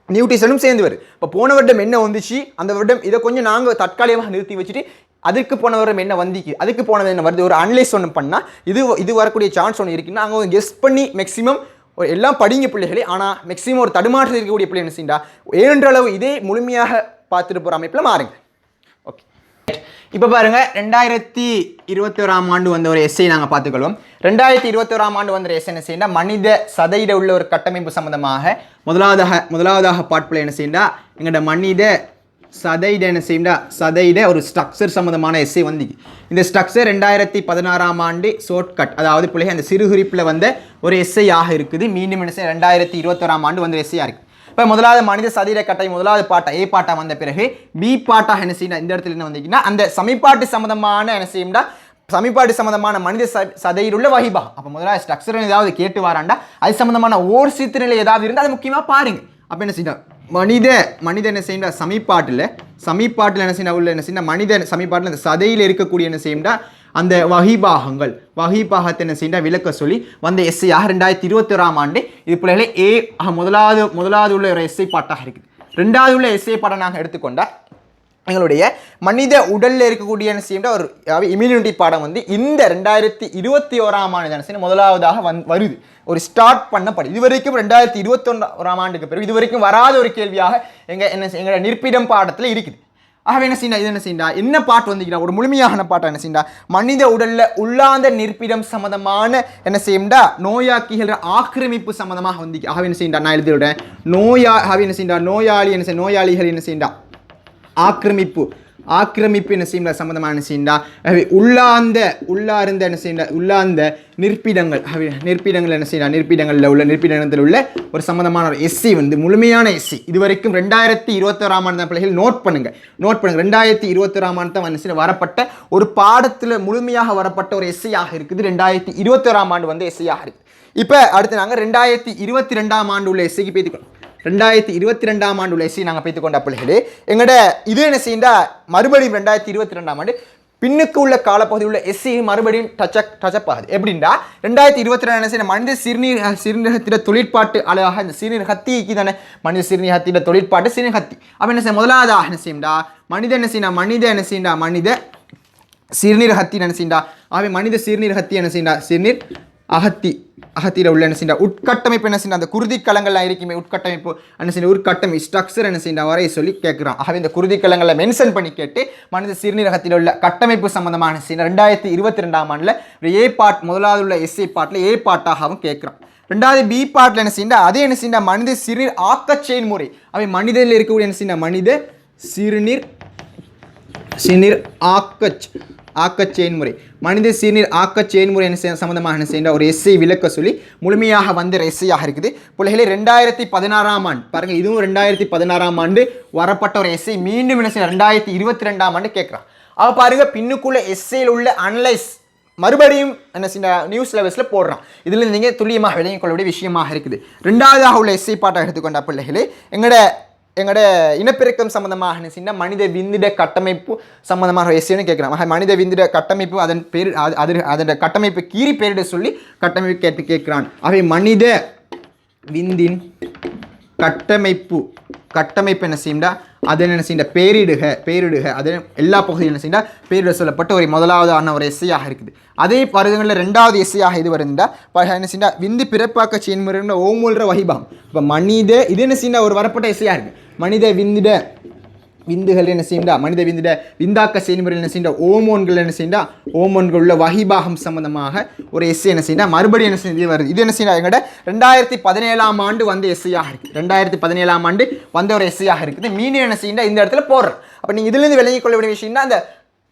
நியூட்ரிஷனும் சேர்ந்து வரும். இப்போ போன வருடம் என்ன வந்துச்சு அந்த வருடம் இதை கொஞ்சம் நாங்கள் தற்காலிகமாக நிறுத்தி வச்சுட்டு அதுக்கு போன வருடம் என்ன வந்திக்கு அதுக்கு போனது என்ன வருது ஒரு அனலைஸ் ஒன்று பண்ணால் இது வரக்கூடிய சான்ஸ் ஒன்று இருக்குன்னா நாங்கள் கெஸ்ட் பண்ணி மேக்ஸிமம் ஒரு எல்லாம் படிங்க பிள்ளைகளே. ஆனால் மேக்ஸிமம் ஒரு தடுமாற்றத்தில் இருக்கக்கூடிய பிள்ளை என்ன செய்யண்டா ஏனென்றளவு இதே முழுமையாக பார்த்துட்டு போகிற அமைப்பில் மாறுங்க. ஓகே இப்போ பாருங்கள் 2021ஆம் ஆண்டு வந்த ஒரு எஸ்ஐ நாங்கள் பார்த்துக்கொள்வோம். 2021ஆம் ஆண்டு வந்த எஸ்ஐ என்ன செய்யண்டா மனித சதையிட உள்ள ஒரு கட்டமைப்பு சம்பந்தமாக முதலாவதாக பாட்பிள்ளை என்ன செய்யண்டா எங்களோட மனித சதையிட என்ன செய்யண்டா சதையிட ஒரு ஸ்ட்ரக்சர் சம்பந்தமான எஸ்ஐ வந்து இந்த ஸ்ட்ரக்சர் 2016ஆம் ஆண்டு ஷார்ட்கட் அதாவது பிள்ளைங்க அந்த சிறுகுறிப்பில் வந்த ஒரு எஸ்ஐ ஆக இருக்குது. மீண்டும் என்ன செய்ய 2021ஆம் ஆண்டு வந்த எஸ்ஐயாக இருக்குது. இப்போ முதலாவது மனித சதிர கட்டை முதலாவது பாட்டா ஏ பாட்டா வந்த பிறகு பி பாட்டாக என்ன செய்யணும் இந்த இடத்துல என்ன வந்தீங்கன்னா அந்த சமிபாட்டு சம்பந்தமான என்ன செய்யும்டா சமிபாட்டு சம்பந்தமான மனித சதையில் உள்ள வகிபா. அப்போ முதலாவது ஸ்ட்ரக்சர் ஏதாவது கேட்டு வராண்டா அது சம்பந்தமான ஓர் சித்திரையில் ஏதாவது இருந்தால் அது முக்கியமாக பாருங்க. அப்போ என்ன செய்யணும் மனித என்ன செய்யண்டா சமிபாட்டில் என்ன செய்யணும் உள்ள என்ன செய்யணும் மனித சமிபாட்டில் அந்த சதையில் இருக்கக்கூடிய என்ன செய்யண்டா அந்த வகிபாகத்தை என்ன செய்யண்டா விளக்க சொல்லி வந்த எஸ்ஐயாக 2021ஆம் ஆண்டு இது பிள்ளைகளே ஏ முதலாவது உள்ள ஒரு எஸ்ஐ பாட்டாக இருக்குது. ரெண்டாவது உள்ள எஸ்ஐ பாட்டை நாங்கள் எடுத்துக்கொண்டா எங்களுடைய மனித உடலில் இருக்கக்கூடிய என்ன செய்யண்டா ஒரு இம்யூனிட்டி பாடம் வந்து இந்த 2021ஆம் ஆண்டு என்ன செய்யணும் முதலாவதாக வருது ஒரு ஸ்டார்ட் பண்ணப்படும். இதுவரைக்கும் 2021ஆம் ஆண்டுக்கு பிறகு இதுவரைக்கும் வராத ஒரு கேள்வியாக எங்களோட நிற்பிடம் பாடத்தில் இருக்குது. ஆகவே என்ன செய்யண்டா இது என்ன செய்யண்டா என்ன பாட்டு வந்தீங்கன்னா ஒரு முழுமையான பாட்டை என்ன செய்யண்டா மனித உடலில் உள்ளாந்த நிற்பிடம் சம்பந்தமான என்ன செய்யண்டா நோயாக்கிகள் ஆக்கிரமிப்பு சம்பந்தமாக வந்து ஆகவே என்ன செய்யண்டா நான் எழுதிவிடுறேன் என்ன செய்யண்டா நோயாளிகள் என்ன செய்யண்டா ஆக்கிரமிப்பு என்ன செய்யண்டா சம்பந்தமாக என்ன செய்யண்டா உள்ளார்ந்த என்ன செய்யண்டா உள்ளார்ந்த நிற்பிடங்கள் என்ன செய்யண்டா நிற்பிடத்தில் உள்ள ஒரு சம்பந்தமான ஒரு எஸ்சி வந்து முழுமையான எஸ்சி இதுவரைக்கும் 2021ஆம் ஆண்டு பிள்ளைகள் நோட் பண்ணுங்க 2021ஆம் ஆண்டு தான் என்ன வரப்பட்ட ஒரு பாடத்தில் முழுமையாக வரப்பட்ட ஒரு எஸ்சியாக இருக்குது. 2021ஆம் ஆண்டு வந்து எஸ்சியாக இருக்குது. இப்போ அடுத்து நாங்கள் 2022ஆம் ஆண்டு உள்ள எஸ்சிக்கு பேசிக்கணும். 2022ஆம் ஆண்டு உள்ள எஸ்சி நாங்கள் பேசிக்கொண்ட பிள்ளைகளே எங்களோட இது என்ன செய்யண்டா மறுபடியும் 2022ஆம் ஆண்டு பின்னுக்கு உள்ள காலப்பகுதியில் உள்ள எஸ்சி மறுபடியும் டச்சப் ஆகுது. எப்படின்னா 2022 என்ன செய்ய மனித சிறுநீரகத்திட தொழிற்பாட்டு அழகாக இந்த சிறுநீர் ஹத்திக்கு தானே மனித சிறுநீரகத்திட தொழிற்பாட்டு சிறுநீர் ஹத்தி. அப்போ என்ன செய்ய முதலாவதாக என்ன செய்யண்டா மனித சிறுநீர் ஹத்தி என்ன செய்யண்டா ஆகவே மனித சிறுநீர் ஹத்தி என்ன செய்யண்டா சிறுநீர் அகத்தி அகத்தில உள்ள என்ன செய்ய உட்கட்டமைப்பு என்ன செய்ய அந்த குருதி கலங்கள்லாம் இருக்குமே உட்கட்டமைப்பு என்ன செய்ய உட்கட்டமை ஸ்ட்ரக்சர் என்ன செய்ய வரைய சொல்லி கேட்குறான். ஆகவே இந்த குருதி கலங்களை மென்ஷன் பண்ணி கேட்டு மனித சிறுநீரகத்தில் உள்ள கட்டமைப்பு சம்பந்தமான செய்ய 2022ஆம் ஆண்டில் ஏ பார்ட் முதலாவது உள்ள எஸ்ஏ பார்ட்டில் ஏ பார்ட்டாகவும் கேட்குறான். ரெண்டாவது பி பார்ட்டில் என்ன செய்ய அதே என்ன செய்ய மனித சிறுநீர் ஆக்க செயல்முறை அவை மனிதனில் இருக்கக்கூடிய என்ன செய்ய மனித சிறுநீர் ஆக்க செயல்முறை மனித சிறுநீர் ஆக்க செயல்முறை என்ன சம்பந்தமாக என்ன செய்ய ஒரு எஸ்ஐ விளக்க சொல்லி முழுமையாக வந்த எஸ்ஐயாக இருக்குது. பிள்ளைகளே 2016ஆம் ஆண்டு பாருங்க, இதுவும் 2016ஆம் ஆண்டு வரப்பட்ட ஒரு எஸ்ஐ மீண்டும் என்ன செய்ய 2022ஆம் ஆண்டு கேட்குறான். அவ பாருங்க பின்னுக்குள்ள எஸ்ஐயில் உள்ள அனலைஸ் மறுபடியும் என்ன செய்ய நியூஸ் லெவல்ஸில் போடுறான். இதில் நீங்கள் துல்லியமாக விளங்கிக் கொள்ளக்கூடிய விஷயமாக இருக்குது. ரெண்டாவதாக உள்ள எஸ்ஐ பாட்டாக எடுத்துக்கொண்ட பிள்ளைகளே எங்களோட இனப்பெருக்கம் சம்பந்தமாக என்ன செய்ய மனித விந்திட கட்டமைப்பு சம்பந்தமாக எஸ்ஐன்னு கேட்குறான். மனித விந்திட கட்டமைப்பு அதன் பேர் அதன் கட்டமைப்பு கீறி பேரிட சொல்லி கட்டமைப்பு கேட்கிறான். அவை மனித விந்தின் கட்டமைப்பு என்ன செய்யண்டா அதன் என்ன செய்ய பேரிடுக அதன் எல்லா பகுதியும் என்ன செய்ய பேரிட சொல்லப்பட்ட ஒரு முதலாவதான ஒரு எஸ்ஐயாக இருக்குது. அதே வருடங்களில் ரெண்டாவது எஸ்ஐயாக இது வருதுண்டா என்ன செய்ய விந்து பிறப்பாக்க செயல்முறை ஓமூல்ற வகிபாகம். இப்போ மனித இது என்ன செய்ய ஒரு வரப்பட்ட எஸ்ஐயாக இருக்குது. மனித விந்துகள் என்ன செய்யண்டா மனித விந்தாக்க செயல்முறையில் என்ன செய்ய ஓமோன்கள் என்ன செய்யண்டா ஓமோன்கள் உள்ள வகிபாகம் சம்பந்தமாக ஒரு எஸ்ஐ என்ன செய்யண்டா மறுபடியும் என்ன செய்ய வருது. இது என்ன செய்யண்டா எங்கள்ட 2017ஆம் ஆண்டு வந்த எஸ்ஐயாக இருக்குது. 2017ஆம் ஆண்டு வந்த ஒரு எஸ்ஐயாக இருக்குது. மீண்டும் என்ன செய்யண்டா இந்த இடத்துல போடுறோம். அப்போ நீங்கள் இதிலிருந்து விளங்கிக் கொள்ள வேண்டிய விஷயம்னா அந்த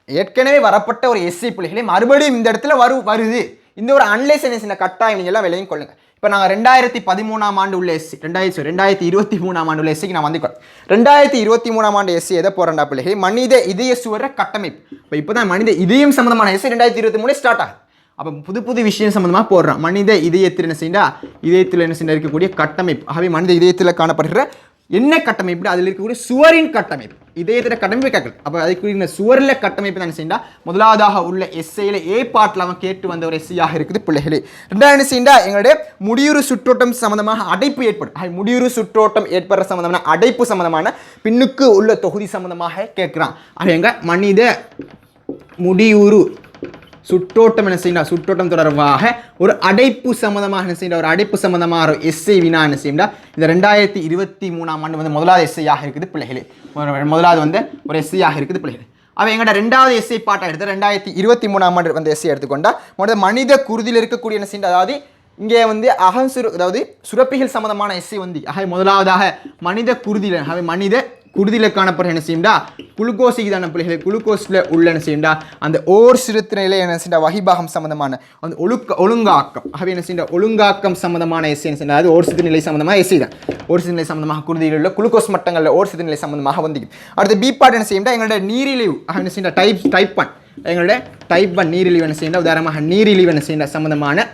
ஏற்கனவே வரப்பட்ட ஒரு எஸ்ஐ பிள்ளைகளே மறுபடியும் இந்த இடத்துல வருது. இந்த ஒரு அனலைஸ் என்ன செய்ய கட்டாயம் நீங்கள் எல்லாம் விளங்கிக் கொள்ளுங்க. இப்போ நாங்கள் 2013ஆம் ஆண்டு உள்ள எஸ்சி 2023ஆம் ஆண்டு உள்ள எஸ்சிக்கு நான் வந்துக்கிறோம். 2023ஆம் ஆண்டு எஸ்சி எதை போகிறேன்டா பிள்ளைகள் மனித இதய சுவர கட்டமைப்பு. இப்போ தான் மனித இதயம் சம்பந்தமான எஸ்சி 2023 ஸ்டார்ட் ஆகுது. அப்போ புது விஷயம் சம்பந்தமாக போடுறான். மனித இதயத்தில் என்ன செய்யண்டா இதயத்தில் என்ன செய்ய இருக்கக்கூடிய கட்டமைப்பு. ஆகவே மனித இதயத்தில் காணப்படுகிற என்ன கட்டமைப்பு அதில் இருக்கக்கூடிய சுவரின் கட்டமைப்பு இதயத்தில் கட்டமைப்பு கேட்கல. அப்போ அதுக்குரிய சுவரில் கட்டமைப்பு தான் என்ன செய்யண்டா முதலாவதாக உள்ள எஸ்ஐயில் ஏ பார்ட்டில் அவன் கேட்டு வந்த ஒரு எஸ்சியாக இருக்குது பிள்ளைகளே. ரெண்டாவது என்ன செய்யண்டா எங்களுடைய முடியுறு சுற்றோட்டம் சம்பந்தமாக அடைப்பு ஏற்படும். முடியுறு சுற்றோட்டம் ஏற்படுற சம்பந்தமான அடைப்பு சம்பந்தமான பின்னுக்கு உள்ள தொகுதி சம்பந்தமாக கேட்குறான். அது எங்க மனித முடியுறு சுற்றோட்டம் என்ன செய்யண்டா சுற்றோட்டம் தொடர்பாக ஒரு அடைப்பு சம்பந்தமாக என்ன செய்யண்டா ஒரு அடைப்பு சம்பந்தமாக ஒரு எஸ்ஐ வினா என்ன செய்யண்டா இந்த 2023ஆம் ஆண்டு வந்து முதலாவது எஸ்ஐயாக இருக்குது பிள்ளைகளே. முதலாவது வந்து ஒரு எஸ்ஐயாக இருக்குது பிள்ளைகளே. அவன் எங்கள்ட ரெண்டாவது எஸ்ஐ பாட்டாக எடுத்து 2023ஆம் ஆண்டு வந்து எஸ்ஐ எடுத்துக்கொண்டா மனித குருதியில் இருக்கக்கூடிய என்ன செய்யண்டா அதாவது இங்கே வந்து அதாவது சுரப்பிகள் சம்பந்தமான எஸ்ஐ வந்து முதலாவதாக மனித குருதியில் காணப்படுற என்ன செய்யும்டா குளுக்கோஸுக்கு தான பிள்ளைகளை குளுக்கோஸில் உள்ள என்ன செய்யும்டா அந்த ஓர் சிறுத்த நிலை என்ன செய்ய வகிபாகம் சம்பந்தமான அந்த ஒழுங்காக்கம் என்ன செய்ய ஒழுங்காக்கம் சம்பந்தமான எஸ்ஐ என்ன செய்ய அதாவது ஓர் சிறு நிலை சம்பந்தமாக எஸ்ஐ தான் ஓர் சிறு நிலை சம்பந்தமாக குருதியில் உள்ள குளுக்கோஸ் மட்டங்களில் ஓர் சிறு நிலை சம்பந்தமாக வந்து அடுத்து பி பார்ட் என்ன செய்யும்டா எங்களோட நீரிழிவு என்ன செய்ய டைப் 1 எங்களோட டைப் 1 நீரிழிவு என்ன செய்யண்டா உதாரணமாக நீரிழிவு என்ன செய்யண்டா சம்பந்தமான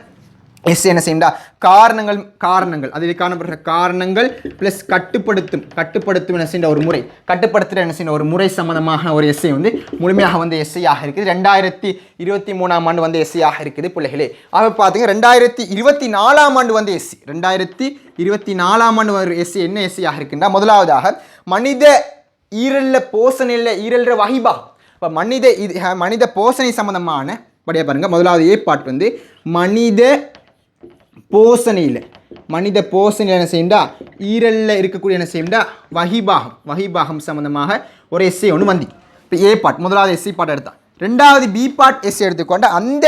எஸ் என்ன செய்யண்டா காரணங்கள் அதில் காணப்படுற காரணங்கள் ப்ளஸ் கட்டுப்படுத்தும் என்ன செய்ய ஒரு முறை கட்டுப்படுத்துகிற என்ன செய்ய ஒரு முறை சம்பந்தமாக ஒரு எஸ்ஐ வந்து முழுமையாக வந்து எஸ்ஐயாக இருக்குது. 2023ஆம் ஆண்டு வந்து எஸ்ஐயாக இருக்குது பிள்ளைகளே. அவ பார்த்தீங்க 2024ஆம் ஆண்டு வந்து எஸ்சி 2024ஆம் ஆண்டு ஒரு எஸ்சி என்ன எஸ்ஐயாக இருக்குன்னா முதலாவதாக மனித ஈரல்ற வகிபாகம். இப்போ மனித போசனை சம்பந்தமான படியா பாருங்க. முதலாவது ஏ பார்ட் வந்து மனித போசனையில் என்ன செய்யண்டா ஈரல்ல இருக்கக்கூடிய என்ன செய்யண்டா வகிபாகம் சம்பந்தமாக ஒரு எஸ்ஐ ஒன்று வந்தி. இப்போ ஏ பார்ட் முதலாவது எஸ்சி பார்ட் எடுத்தான். ரெண்டாவது பி பார்ட் எஸ்ஐ எடுத்துக்கொண்டு அந்த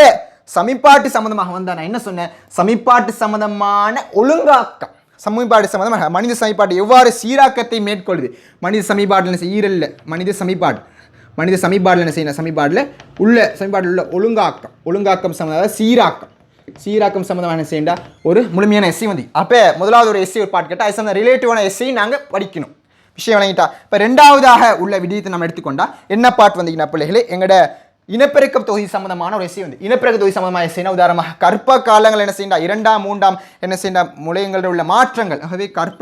சமிபாட்டு சம்பந்தமாக வந்தா நான் என்ன சொன்னேன் சமிபாட்டு சம்பந்தமான ஒழுங்காக்கம் சமீபாடு சம்பந்தமாக மனித சமீபாடு எவ்வாறு சீராக்கத்தை மேற்கொள்ளுது மனித சமீபாடு என்ன ஈரல்ல மனித சமீபாடில் என்ன செய்யணும் சமீபாடில் உள்ள ஒழுங்காக்கம் சம்பந்தமாக சீராக்கம் சம்பந்தமான என்ன செய்யண்டா ஒரு முழுமையான எஸ்சி வந்து. அப்போ முதலாவது ஒரு எஸ்சி ஒரு பாட்டு கேட்டால் அது சம்பந்த ரிலேட்டிவான எஸ்சி நாங்கள் படிக்கணும் விஷயம் வழங்கிட்டா. இப்போ ரெண்டாவதாக உள்ள விடயத்தை நம்ம எடுத்துக்கொண்டா என்ன பாட்டு வந்தீங்கன்னா பிள்ளைகளே எங்களோட இனப்பெருக்கம் தொகுதி சம்பந்தமான ஒரு எஸ்சி வந்து இனப்பெருக்க தொகுதி சம்பந்தமான எஸ்சினா உதாரணமாக கற்ப காலங்கள் என்ன செய்யண்டா 2ஆம் 3ஆம் என்ன செய்யண்டா முளையங்களில் உள்ள மாற்றங்கள் ஆகவே கற்ப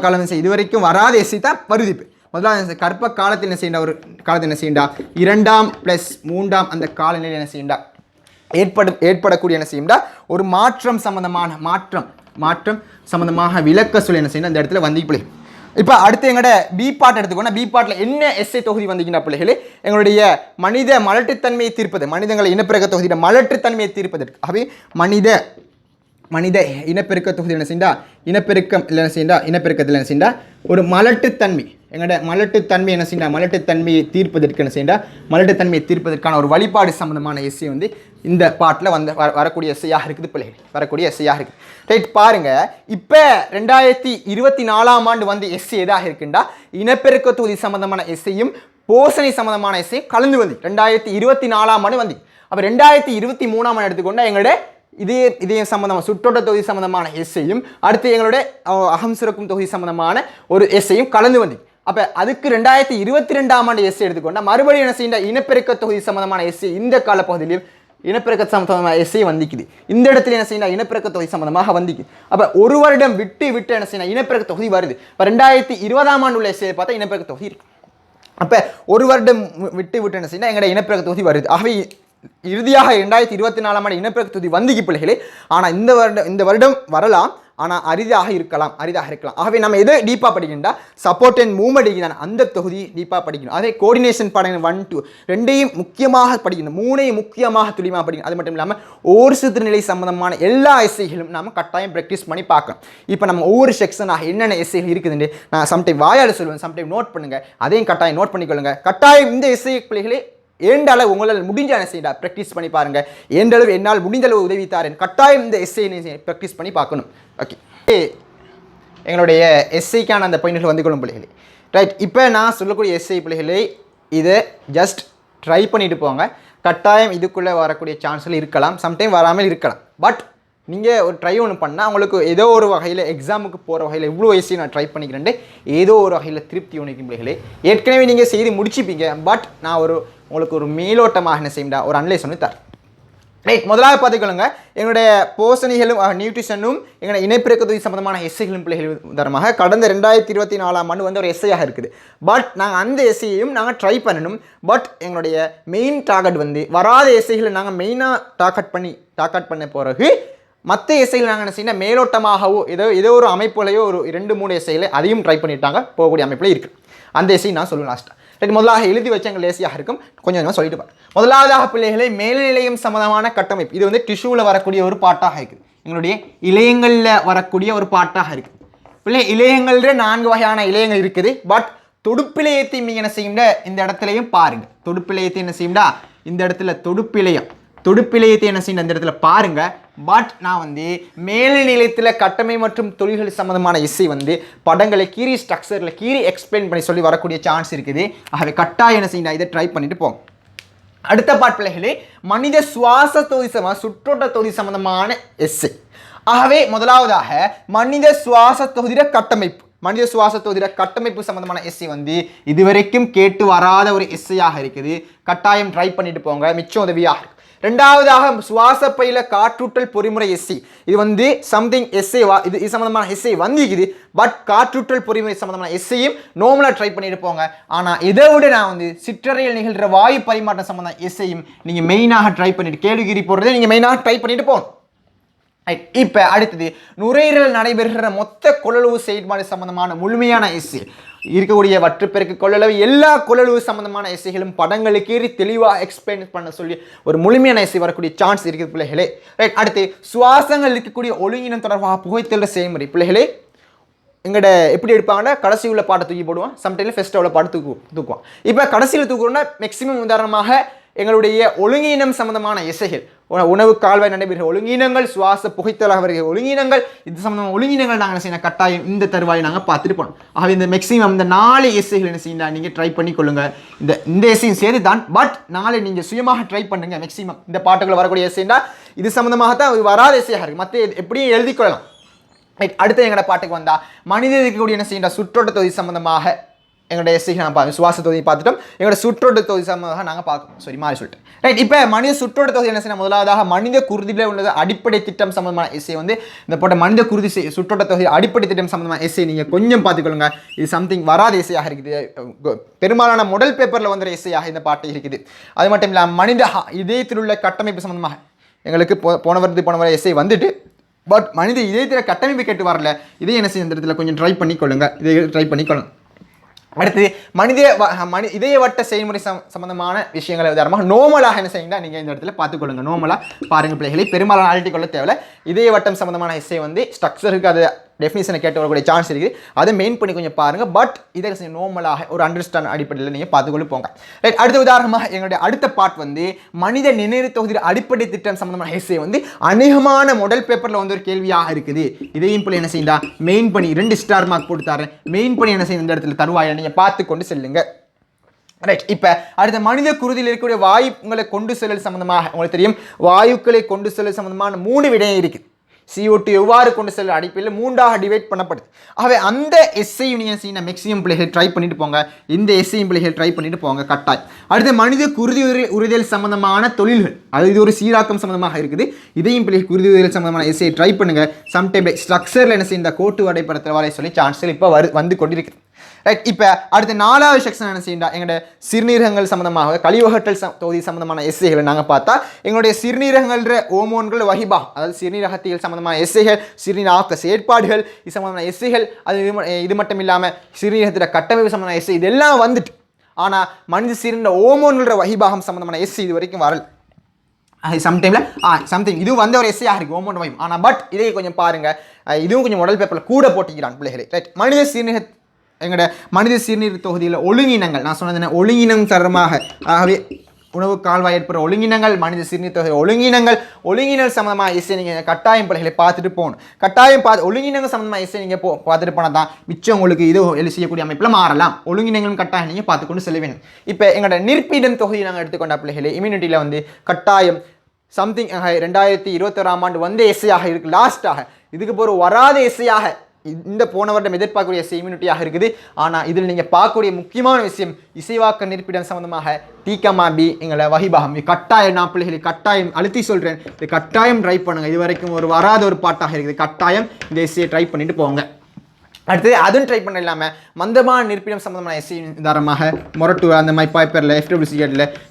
காலம் இதுவரைக்கும் வராத எஸ்சி தான் வருது. முதலாவது கற்ப காலத்தில் என்ன செய்யண்டா ஒரு காலத்தில் என்ன செய்யண்டா 2ஆம் + 3ஆம் அந்த காலநிலையில் என்ன செய்யண்டா ஏற்படக்கூடிய என்ன செய்யும்டா ஒரு மாற்றம் சம்பந்தமாக விளக்க சொல்லி என்ன செய்யணும் அந்த இடத்துல வந்து பிள்ளை இப்போ அடுத்து எங்களோட பி பார்ட் எடுத்துக்கோன்னா பி பார்ட்டில் என்ன எஸ்ஐ தொகுதி வந்தீங்கன்னா பிள்ளைகளே எங்களுடைய மனித மலட்டுத்தன்மையை தீர்ப்பது மனிதங்களை இனப்பெருக்க தொகுதியில் மலட்டுத்தன்மையை தீர்ப்பதற்கு ஆகவே மனித இனப்பெருக்க தொகுதி என்ன செய்யண்டா இனப்பெருக்கம் இல்லை என்ன செய்யண்டா இனப்பெருக்கத்தில் என்ன செய்யண்டா ஒரு மலட்டுத்தன்மை எங்களோட மலட்டுத்தன்மை என்ன செய்யண்டா மலட்டுத்தன்மையை தீர்ப்பதற்கு என்ன செய்யண்டா மலட்டுத்தன்மையை தீர்ப்பதற்கான ஒரு வழிபாடு சம்பந்தமான எஸ்ஐ வந்து இந்த பாட்டில் வரக்கூடிய எஸ்ஐயாக இருக்குது பிள்ளைகள் வரக்கூடிய எஸ்ஐயாக இருக்குது ரைட் பாருங்க இப்போ 2024ஆம் ஆண்டு வந்து எஸ்ஐ எதாக இருக்குண்டா இனப்பெருக்க தொகுதி சம்பந்தமான எஸ்ஐயும் போசனை சம்பந்தமான எஸ்ஐயும் கலந்து வந்து 2024ஆம் ஆண்டு வந்து அப்போ 2023ஆம் ஆண்டு எடுத்துக்கொண்டா எங்களோட இதே சம்பந்தமான சுற்றோட்ட தொகுதி சம்பந்தமான எஸ்ஐயும் அடுத்து எங்களுடைய அகம் சுரக்கும் தொகுதி சம்பந்தமான ஒரு எஸ்ஐயும் கலந்து வந்து அப்போ அதுக்கு 2022ஆம் ஆண்டு எஸ்ஐ எடுத்துக்கொண்டா மறுபடியும் என்ன செய்ய இனப்பெருக்க தொகுதி சம்பந்தமான எஸ்ஐ இந்த காலப்பகுதியிலும் இனப்பெருக்க சம்பந்தமான எஸ்ஐ வந்திக்குது இந்த இடத்துல என்ன செய்யணும் இனப்பெருக்க தொகுதி சம்பந்தமாக வந்திக்குது அப்போ ஒரு வருடம் விட்டு என்ன செய்யணும் இனப்பெருக்க தொகுதி வருது இப்போ 2020ஆம் ஆண்டு உள்ள எஸ்ஐ பார்த்தா இனப்பெருக்க தொகுதி இருக்கு அப்போ ஒரு வருடம் விட்டு என்ன செய்யணும் எங்களுடைய இனப்பெருக்க தொகுதி வருது ஆகவே இறுதியாக 2024ஆம் ஆண்டு இனப்பெருக்க தொகுதி வந்திக்கு பிள்ளைகளே ஆனால் இந்த வருடம் வரலாம் ஆனால் அரிதாக இருக்கலாம் ஆகவே நம்ம எது டீப்பாக படிக்கணும்டா சப்போர்ட் அண்ட் மூவ்மெண்ட் தான் அந்த தொகுதி டீப்பாக படிக்கணும் அதே கோஆர்டினேஷன் பாடங்கள் 1 2 ரெண்டையும் முக்கியமாக படிக்கணும் 3ஐயும் முக்கியமாக துளிமாக படிக்கணும் அது மட்டும் இல்லாமல் ஒவ்வொரு சிறுநிலை சம்பந்தமான எல்லா எஸ்ஐகளும் நாம் கட்டாயம் ப்ராக்டிஸ் பண்ணி பார்க்கணும் இப்போ நம்ம ஒவ்வொரு செக்ஷனாக என்னென்ன எஸ்ஐகள் இருக்குதுன்னு நான் சம்டைம் வாயால் சொல்லுவேன் சம்டைம் நோட் பண்ணுங்கள் அதையும் கட்டாயம் நோட் பண்ணிக்கொள்ளுங்க கட்டாயம் இந்த எஸ்ஐ பிள்ளைகளே ஏண்ட அளவு உங்களால் முடிஞ்ச என்ன செய்யடா ப்ராக்டிஸ் பண்ணி பாருங்க ஏண்ட அளவு என்னால் முடிஞ்ச அளவு உதவி தாரேன் கட்டாயம் இந்த எஸ்ஐ ப்ராக்டிஸ் பண்ணி பார்க்கணும் ஓகே எங்களுடைய எஸ்ஐக்கான அந்த பாயிண்ட்கள் வந்து கொள்ளும் பிள்ளைகளே ரைட் இப்போ நான் சொல்லக்கூடிய எஸ்ஐ பிள்ளைகளை இதை ஜஸ்ட் ட்ரை பண்ணிட்டு போங்க கட்டாயம் இதுக்குள்ளே வரக்கூடிய சான்ஸ்கள் இருக்கலாம் சம்டைம் வராமல் இருக்கலாம் பட் நீங்கள் ஒரு ட்ரை ஒன்று பண்ணால் உங்களுக்கு ஏதோ ஒரு வகையில் எக்ஸாமுக்கு போகிற வகையில் இவ்வளோ எஸ்ஐ நான் ட்ரை பண்ணிக்கிறேன் ஏதோ ஒரு வகையில் திருப்தி உணர்க்கும் பிள்ளைகளே ஏற்கனவே நீங்கள் செய்து முடிச்சுப்பீங்க பட் நான் உங்களுக்கு ஒரு மேலோட்டமாக என்ன செய்யண்டா ஒரு அனலைஸ் ஒன்று தரேன் ரைட் முதலாவது பார்த்துக்கொள்ளுங்க எங்களுடைய போஷணிகளும் நியூட்ரிஷனும் எங்களுடைய இணைப்பிறக்க தொகுதி சம்பந்தமான எஸ்ஐகளும் பிள்ளைகள் தரமாக கடந்த 2024ஆம் ஆண்டு வந்து ஒரு எஸ்ஐயாக இருக்குது பட் நாங்கள் அந்த எஸ்ஐயையும் நாங்கள் ட்ரை பண்ணணும் பட் எங்களுடைய மெயின் டார்கெட் வந்து வராத எஸ்ஐகளை நாங்கள் மெயினாக டார்கெட் பண்ண பிறகு மற்ற எஸ்ஐகள் நாங்கள் என்ன செய்யணும் மேலோட்டமாகவோ ஏதோ ஒரு அமைப்புலையோ ஒரு 2-3 எஸ்ஐகளை அதையும் ட்ரை பண்ணிட்டாங்க போகக்கூடிய அமைப்பில் இருக்குது அந்த எஸ்ஐ நான் சொல்லுவேன் லாஸ்ட்டாக ரைட் முதலாக எழுதி வச்சு எங்கள் லேசியாக இருக்கும் கொஞ்சம் சொல்லிட்டு பாருங்க முதலாவதாக பிள்ளைகளை மேல்நிலையம் சம்பந்தமான கட்டமைப்பு இது வந்து டிஷ்யூவில் வரக்கூடிய ஒரு பாட்டாக இருக்குது எங்களுடைய இலையங்களில் வரக்கூடிய ஒரு பாட்டாக இருக்குது பிள்ளை இலையங்களில் 4 வகையான இலையங்கள் இருக்குது பட் தொடுப்பிலையத்தை நீங்கள் என்ன செய்யும்டா இந்த இடத்துலையும் பாருங்கள் தொடுப்பிலையத்தை என்ன செய்யும்டா இந்த இடத்துல தொடுப்பிலையத்தை என்ன செய்யணும் இந்த இடத்துல பாருங்க பட் நான் வந்து மேல் நிலையத்தில் கட்டமை மற்றும் தொழில்கள் சம்பந்தமான இசை வந்து படங்களை கீரி ஸ்ட்ரக்சரில் கீரி எக்ஸ்பிளைன் பண்ணி சொல்லி வரக்கூடிய சான்ஸ் இருக்குது ஆகவே கட்டாயம் என்ன செய்யணும் இதை ட்ரை பண்ணிட்டு போங்க அடுத்த பாட் பிள்ளைகளே மனித சுவாச தொகுதி சுற்றோட்ட தொகுதி சம்பந்தமான எஸ்ஐ ஆகவே முதலாவதாக மனித சுவாச தொகுதியில கட்டமைப்பு சம்பந்தமான எஸ்ஐ வந்து இதுவரைக்கும் கேட்டு வராத ஒரு எஸ்ஐயாக இருக்குது கட்டாயம் ட்ரை பண்ணிட்டு போங்க மிச்சம் உதவியாக இருக்கு ரெண்டாவதாக சுவாச பையில காற்றூட்டல் பொறிமுறை எஸ்சி இது வந்து சம்திங் எஸ்ஐ இது சம்பந்தமான எஸ்ஐ வந்துக்குது பட் காற்றூட்டல் பொறிமுறை சம்பந்தமான எஸ்ஐயும் நார்மலாக ட்ரை பண்ணிட்டு போங்க ஆனால் இதை விட நான் வந்து சிற்றறையில் நிகழ்கிற வாயு பரிமாற்றம் சம்பந்தமான எஸ்ஐயும் நீங்கள் மெயினாக ட்ரை பண்ணிட்டு கேள்விகிரி போடுறதை நீங்கள் மெயினாக ட்ரை பண்ணிட்டு போகணும் இப்போ அடுத்தது நுரையீரல் நடைபெறுகிற மொத்த கொள்ளளவு செயல்பாடு சம்பந்தமான முழுமையான எஸ்ஐ இருக்கக்கூடிய வற்றுப்பெருக்கு கொள்ளளவு எல்லா கொள்ளளவு சம்பந்தமான எஸ்ஐகளும் படங்களுக்கு ஏறி தெளிவாக எக்ஸ்பிளைன் பண்ண சொல்லி ஒரு முழுமையான எஸ்ஐ வரக்கூடிய சான்ஸ் இருக்குது பிள்ளைகளே ரைட் அடுத்து சுவாசங்கள் இருக்கக்கூடிய ஒழுங்கினம் தொடர்பாக புகைத்தல் செய்முறை பிள்ளைகளே எங்கள்ட எப்படி எடுப்பாங்கன்னா கடைசி உள்ள பாட்டை தூக்கி போடுவோம் சம்டைம்ல ஃபெஸ்ட்டாக உள்ள பாட்டு தூக்குவோம் இப்போ கடைசியில் தூக்குறோம்னா மேக்ஸிமம் உதாரணமாக எங்களுடைய ஒழுங்கீனம் சம்பந்தமான எஸ்ஐகள் உணவு கால்வாய் நடைபெறுகிற ஒழுங்கீனங்கள் சுவாச புகைத்தலாக வருகிற ஒழுங்கீனங்கள் இது சம்பந்தமான ஒழுங்கீனங்கள் நாங்கள் என்ன செய்யணும் கட்டாயம் இந்த தருவாயை நாங்கள் பார்த்துட்டு போனோம் ஆகவே இந்த மேக்ஸிமம் இந்த 4 எஸ்ஐகள் என்ன செய்யணும் நீங்கள் ட்ரை பண்ணி கொள்ளுங்க இந்த எஸ்ஐயும் சேர்த்து தான் பட் நாளை நீங்கள் சுயமாக ட்ரை பண்ணுங்க மேக்ஸிமம் இந்த பாட்டுக்குள்ள வரக்கூடிய எஸ்ஐண்டா இது சம்பந்தமாகத்தான் வராத எஸ்ஐயாக இருக்குது மற்ற எப்படியும் எழுதி கொள்ளலாம் அடுத்து எங்களோட பாட்டுக்கு வந்தால் மனித இருக்கக்கூடிய என்ன செய்யணும் சுற்றோட்ட தொகுதி சம்பந்தமாக எங்களுடைய எஸ்ஐ நான் சுவாச தொகுதி பார்த்துட்டோம் எங்களோட சுற்றோட்ட தொகுதி சம்பந்தமாக நாங்கள் பார்க்கணும் மாறி சொல்லிட்டேன் ரைட் இப்போ மனித சுற்றோட்ட தொகுதி என்ன செய்யணும் முதலாவதாக மனித குருதியில் உள்ளது அடிப்படை திட்டம் சம்பந்தமான எஸ்ஐ வந்து இந்த போட்ட மனித குருதி சுற்றோட்ட தொகுதி அடிப்படை திட்டம் சம்பந்தமான எஸ்ஐ நீங்கள் கொஞ்சம் பார்த்துக்கொள்ளுங்க இது சம்திங் வராத எஸ்ஐயாக இருக்குது பெரும்பாலான முதல் பேப்பரில் வந்துற எஸ்ஐயாக இந்த பாட்டு இருக்குது அது மட்டும் இல்லாமல் மனித இதயத்தில் உள்ள கட்டமைப்பு சம்பந்தமாக எங்களுக்கு போன வருது எஸ்ஐ வந்துட்டு பட் மனித இதயத்தில் கட்டமைப்பு கேட்டு வரல. இதை என்ன செய்ய இந்த இடத்துல கொஞ்சம் ட்ரை பண்ணிக்கொள்ளுங்க. இதை ட்ரை பண்ணிக்கொள்ளுங்க. அடுத்து இதய வட்ட செயல்முறை சம்பந்தமான விஷயங்களை உதாரணமாக நோமலாக என்ன செய்யுங்க நீங்கள் இந்த இடத்துல பார்த்துக்கொள்ளுங்க. நோமலாக பாருங்கள் பிள்ளைகளை, பெரும்பாலான அழட்டி கொள்ள தேவையில்லை. இதய வட்டம் சம்பந்தமான எஸ்ஸே வந்து ஸ்ட்ரக்சருக்கு அது டெஃபினிஷனை கேட்டு வரக்கூடிய சான்ஸ் இருக்குது. அதை மெயின் பண்ணி கொஞ்சம் பாருங்கள். பட் இதை நோமலாக ஒரு அண்டர்ஸ்டாண்ட் அடிப்படையில் நீங்கள் பார்த்துக்கொண்டு போங்க. ரைட், அடுத்த உதாரணமாக எங்களுடைய அடுத்த பார்ட் வந்து மனித நினைவு தொகுதி அடிப்படை திட்டம் சம்பந்தமான எஸ்ஸே வந்து அநேகமான மாடல் பேப்பரில் வந்து ஒரு கேள்வியாக இருக்குது. இதையும் போல என்ன செய்யுண்டா மெயின் பண்ணி 2 ஸ்டார் மார்க் போட்டு தரேன். மெயின் பண்ணி என்ன செய்யும் இந்த இடத்துல தருவாயில் நீங்கள் பார்த்து கொண்டு செல்லுங்க. ரைட், இப்போ அடுத்த மனித குருதியில் இருக்கக்கூடிய வாயுக்களை கொண்டு செல்லல் சம்பந்தமாக உங்களுக்கு தெரியும். வாயுக்களை கொண்டு செல்லல் சம்பந்தமான 3 விடயம் இருக்குது. CO2 எவ்வாறு கொண்டு செல்ல அடிப்படையில் 3ஆக டிவைட் பண்ணப்படுது. ஆகவே அந்த எஸ்ஐ யூனியன்ஸை மேக்ஸிமம் பிள்ளைகள் ட்ரை பண்ணிட்டு போங்க. இந்த எஸ்ஐயும் பிள்ளைகள் ட்ரை பண்ணிட்டு போங்க கட்டாயம். அடுத்த மனித குருதி உறுதியல் சம்பந்தமான தொழில்கள், அது இது ஒரு சீராக்கம் சம்பந்தமாக இருக்குது. இதையும் பிள்ளைகள் குருதி உறுதியல் சம்பந்தமான எஸ்ஐ ட்ரை பண்ணுங்க. சம்டைம் ஸ்ட்ரக்சரில் என்ன செய்ய இந்த கோட்டு வரைபடத்தில் வரை சொல்லி சான்ஸ்கள் இப்போ வந்து கொண்டிருக்குது. ரைட், இப்போ அடுத்த 4வது செக்ஷன் என்ன செய்யண்டா எங்களுடைய சிறுநீரகங்கள் சம்பந்தமாக கழிவகட்டல் தொகுதி சம்பந்தமான எஸ்ஐகளை நாங்கள் பார்த்தா எங்களுடைய சிறுநீரகங்கள ஓமோன்கள் வகிபாகம், அதாவது சிறுநீரகத்தியல் சம்பந்தமான எஸ்ஐகள், சிறுநீராக்க செயற்பாடுகள் இது சம்பந்தமான எஸ்ஐகள், அது இது மட்டும் இல்லாமல் சிறுநீரகத்தில் கட்டமைப்பு சம்பந்தமான எஸ்ஐ இதெல்லாம் வந்துட்டு. ஆனால் மனித சிறுநீர ஓமோன்கள வகிபாகம் சம்பந்தமான எஸ்ஐ இது வரைக்கும் வரல. சம்டைமில் சம்திங் இதுவும் வந்த ஒரு எஸ்ஐயாக இருக்குது ஓமோன் வகிம். ஆனால் பட் இதை கொஞ்சம் பாருங்கள், இதுவும் கொஞ்சம் மாடல் பேப்பரில் கூட போட்டிக்கிறான் பிள்ளைகளை. ரைட், எங்களோட மனித சிறுநீர் தொகுதியில் ஒழுங்கினங்கள் நான் சொன்னது என்ன, ஒழுங்கினம் தரமாக ஆகவே உணவு கால்வாய் ஏற்படுற ஒழுங்கினங்கள், மனித சிறுநீர் தொகை ஒழுங்கினல் சம்பந்தமாக எஸ்ஐ நீங்கள் கட்டாயம் பிள்ளைகளை பார்த்துட்டு போகணும். கட்டாயம் ஒழுங்கினங்கள் சம்பந்தமாக எஸ்ஐ நீங்கள் பார்த்துட்டு போனால் தான் மிச்சம் உங்களுக்கு இது செய்யக்கூடிய அமைப்பில் மாறலாம். ஒழுங்கினங்களும் கட்டாயம் நீங்கள் பார்த்துக்கொண்டு செல்ல வேணும். இப்போ எங்களோட நிற்பிடம் தொகுதியை நாங்கள் எடுத்துக்கொண்ட பிள்ளைகளை இம்யூனிட்டியில் வந்து கட்டாயம் சம்திங் 2021ஆம் ஆண்டு வந்த எஸ்ஐயாக இருக்குது. லாஸ்ட்டாக இதுக்கு போகிற வராத எஸ்ஐயாக இந்த போன வருடம் எதிர்பார்க்கக்கூடிய இம்யூனிட்டியாக இருக்குது. ஆனால் இதில் நீங்கள் பார்க்கக்கூடிய முக்கியமான விஷயம் இசைவாக்க நிற்பிடம் சம்பந்தமாக டீகமாபி எங்களை வகிபாகம் கட்டாயம் நான் பிள்ளைகளை கட்டாயம் அழுத்தி சொல்கிறேன். இது கட்டாயம் ட்ரை பண்ணுங்கள். இது வரைக்கும் ஒரு வராத ஒரு பாட்டாக இருக்குது. கட்டாயம் இந்த எஸ்ஐயை ட்ரை பண்ணிட்டு போங்க. அடுத்தது அதுவும் ட்ரை பண்ண இல்லாமல் மந்தமான நிற்பிடம் சம்பந்தமான எஸ்ஐ உதாரணமாக மொரட்டு அந்த மாதிரி பேப்பரில் FWC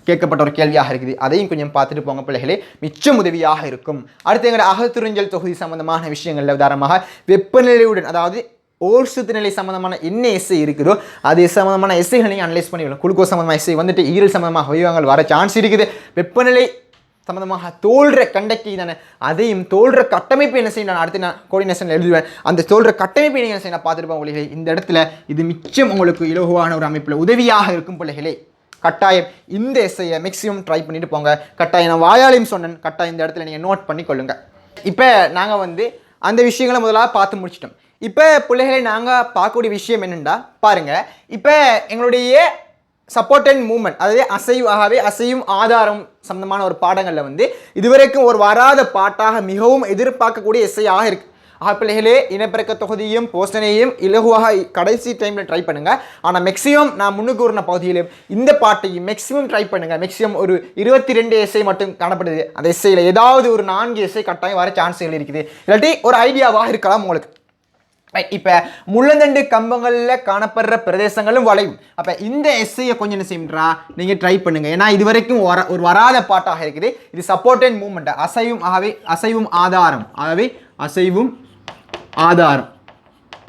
கேட்கப்பட்ட ஒரு கேள்வியாக இருக்குது. அதையும் கொஞ்சம் பார்த்துட்டு போங்க பிள்ளைகளே, மிச்சம் உதவியாக இருக்கும். அடுத்து எங்களோட அகத்துறிஞ்சல் தொகுதி சம்பந்தமான விஷயங்களில் உதாரணமாக வெப்பநிலையுடன், அதாவது ஓர்சுத்து நிலை சம்பந்தமான என்ன எஸ்ஐ இருக்குதோ அது சம்பந்தமான எஸ்ஐகளை நீங்கள் அனலைஸ் பண்ணி விடலாம். குளுக்கோஸ் சம்பந்தமாக எஸ்ஐ வந்துட்டு ஈரல் சம்பந்தமாக வடிவங்கள் வர சான்ஸ் இருக்குது. வெப்பநிலை சம்பந்தமாக தோல்ற கண்டக்டி தானே, அதையும் தோல்ற கட்டமைப்பு என்ன செய்யணும் அடுத்து நான் கோஆர்டினேஷனில் எழுதுவேன். அந்த தோல்ற கட்டமைப்பு நீங்கள் என்ன செய்யணும் பார்த்துருப்போம் பிள்ளைகளே. இந்த இடத்துல இது மிச்சம் உங்களுக்கு இலகுவான ஒரு அமைப்பில் உதவியாக இருக்கும் பிள்ளைகளே. கட்டாயம் இந்த எஸ்ஐயை மேக்ஸிமம் ட்ரை பண்ணிட்டு போங்க. கட்டாயம் நான் வாயாலையும் சொன்னேன், கட்டாயம் இந்த இடத்துல நீங்கள் நோட் பண்ணி கொள்ளுங்க. இப்போ நாங்கள் வந்து அந்த விஷயங்களை முதலாக பார்த்து முடிச்சிட்டோம். இப்போ பிள்ளைகளை நாங்கள் பார்க்கக்கூடிய விஷயம் என்னென்னா பாருங்கள், இப்போ எங்களுடைய சப்போர்ட் அண்ட் மூவ்மெண்ட், அதாவது அசையும் ஆதாரம் சம்பந்தமான ஒரு பாடங்களில் வந்து இதுவரைக்கும் ஒரு வராத பாட்டாக மிகவும் எதிர்பார்க்கக்கூடிய எஸ்ஐயாக இருக்குது. பிள்ளைகளே இனப்பெருக்க தொகுதியும் போஸ்டனையும் இலகுவாக கடைசி டைமில் ட்ரை பண்ணுங்கள். ஆனால் மேக்ஸிமம் நான் முன்னுக்கு கூறின பகுதியிலும் இந்த பாட்டையும் மேக்ஸிமம் ட்ரை பண்ணுங்கள். மேக்ஸிமம் ஒரு 22 எஸ்ஐ மட்டும் காணப்படுது. அந்த எஸ்ஐயில் ஏதாவது ஒரு 4 எஸ்ஐ கட்டாயம் வர சான்ஸ்கள் இருக்குது. இல்லாட்டி ஒரு ஐடியாவாக இருக்கலாம் உங்களுக்கு. இப்போ முள்ளந்தண்டு கம்பங்களில் காணப்படுற பிரதேசங்களும் வளையும். அப்போ இந்த எஸ்ஐயை கொஞ்சம் என்ன செய்யுன்றா நீங்கள் ட்ரை பண்ணுங்கள். ஏன்னா இது வரைக்கும் ஒரு வராத பாட்டாக இருக்குது. இது சப்போர்ட் அண்ட் மூவ்மெண்ட், அசைவும் ஆதாரம்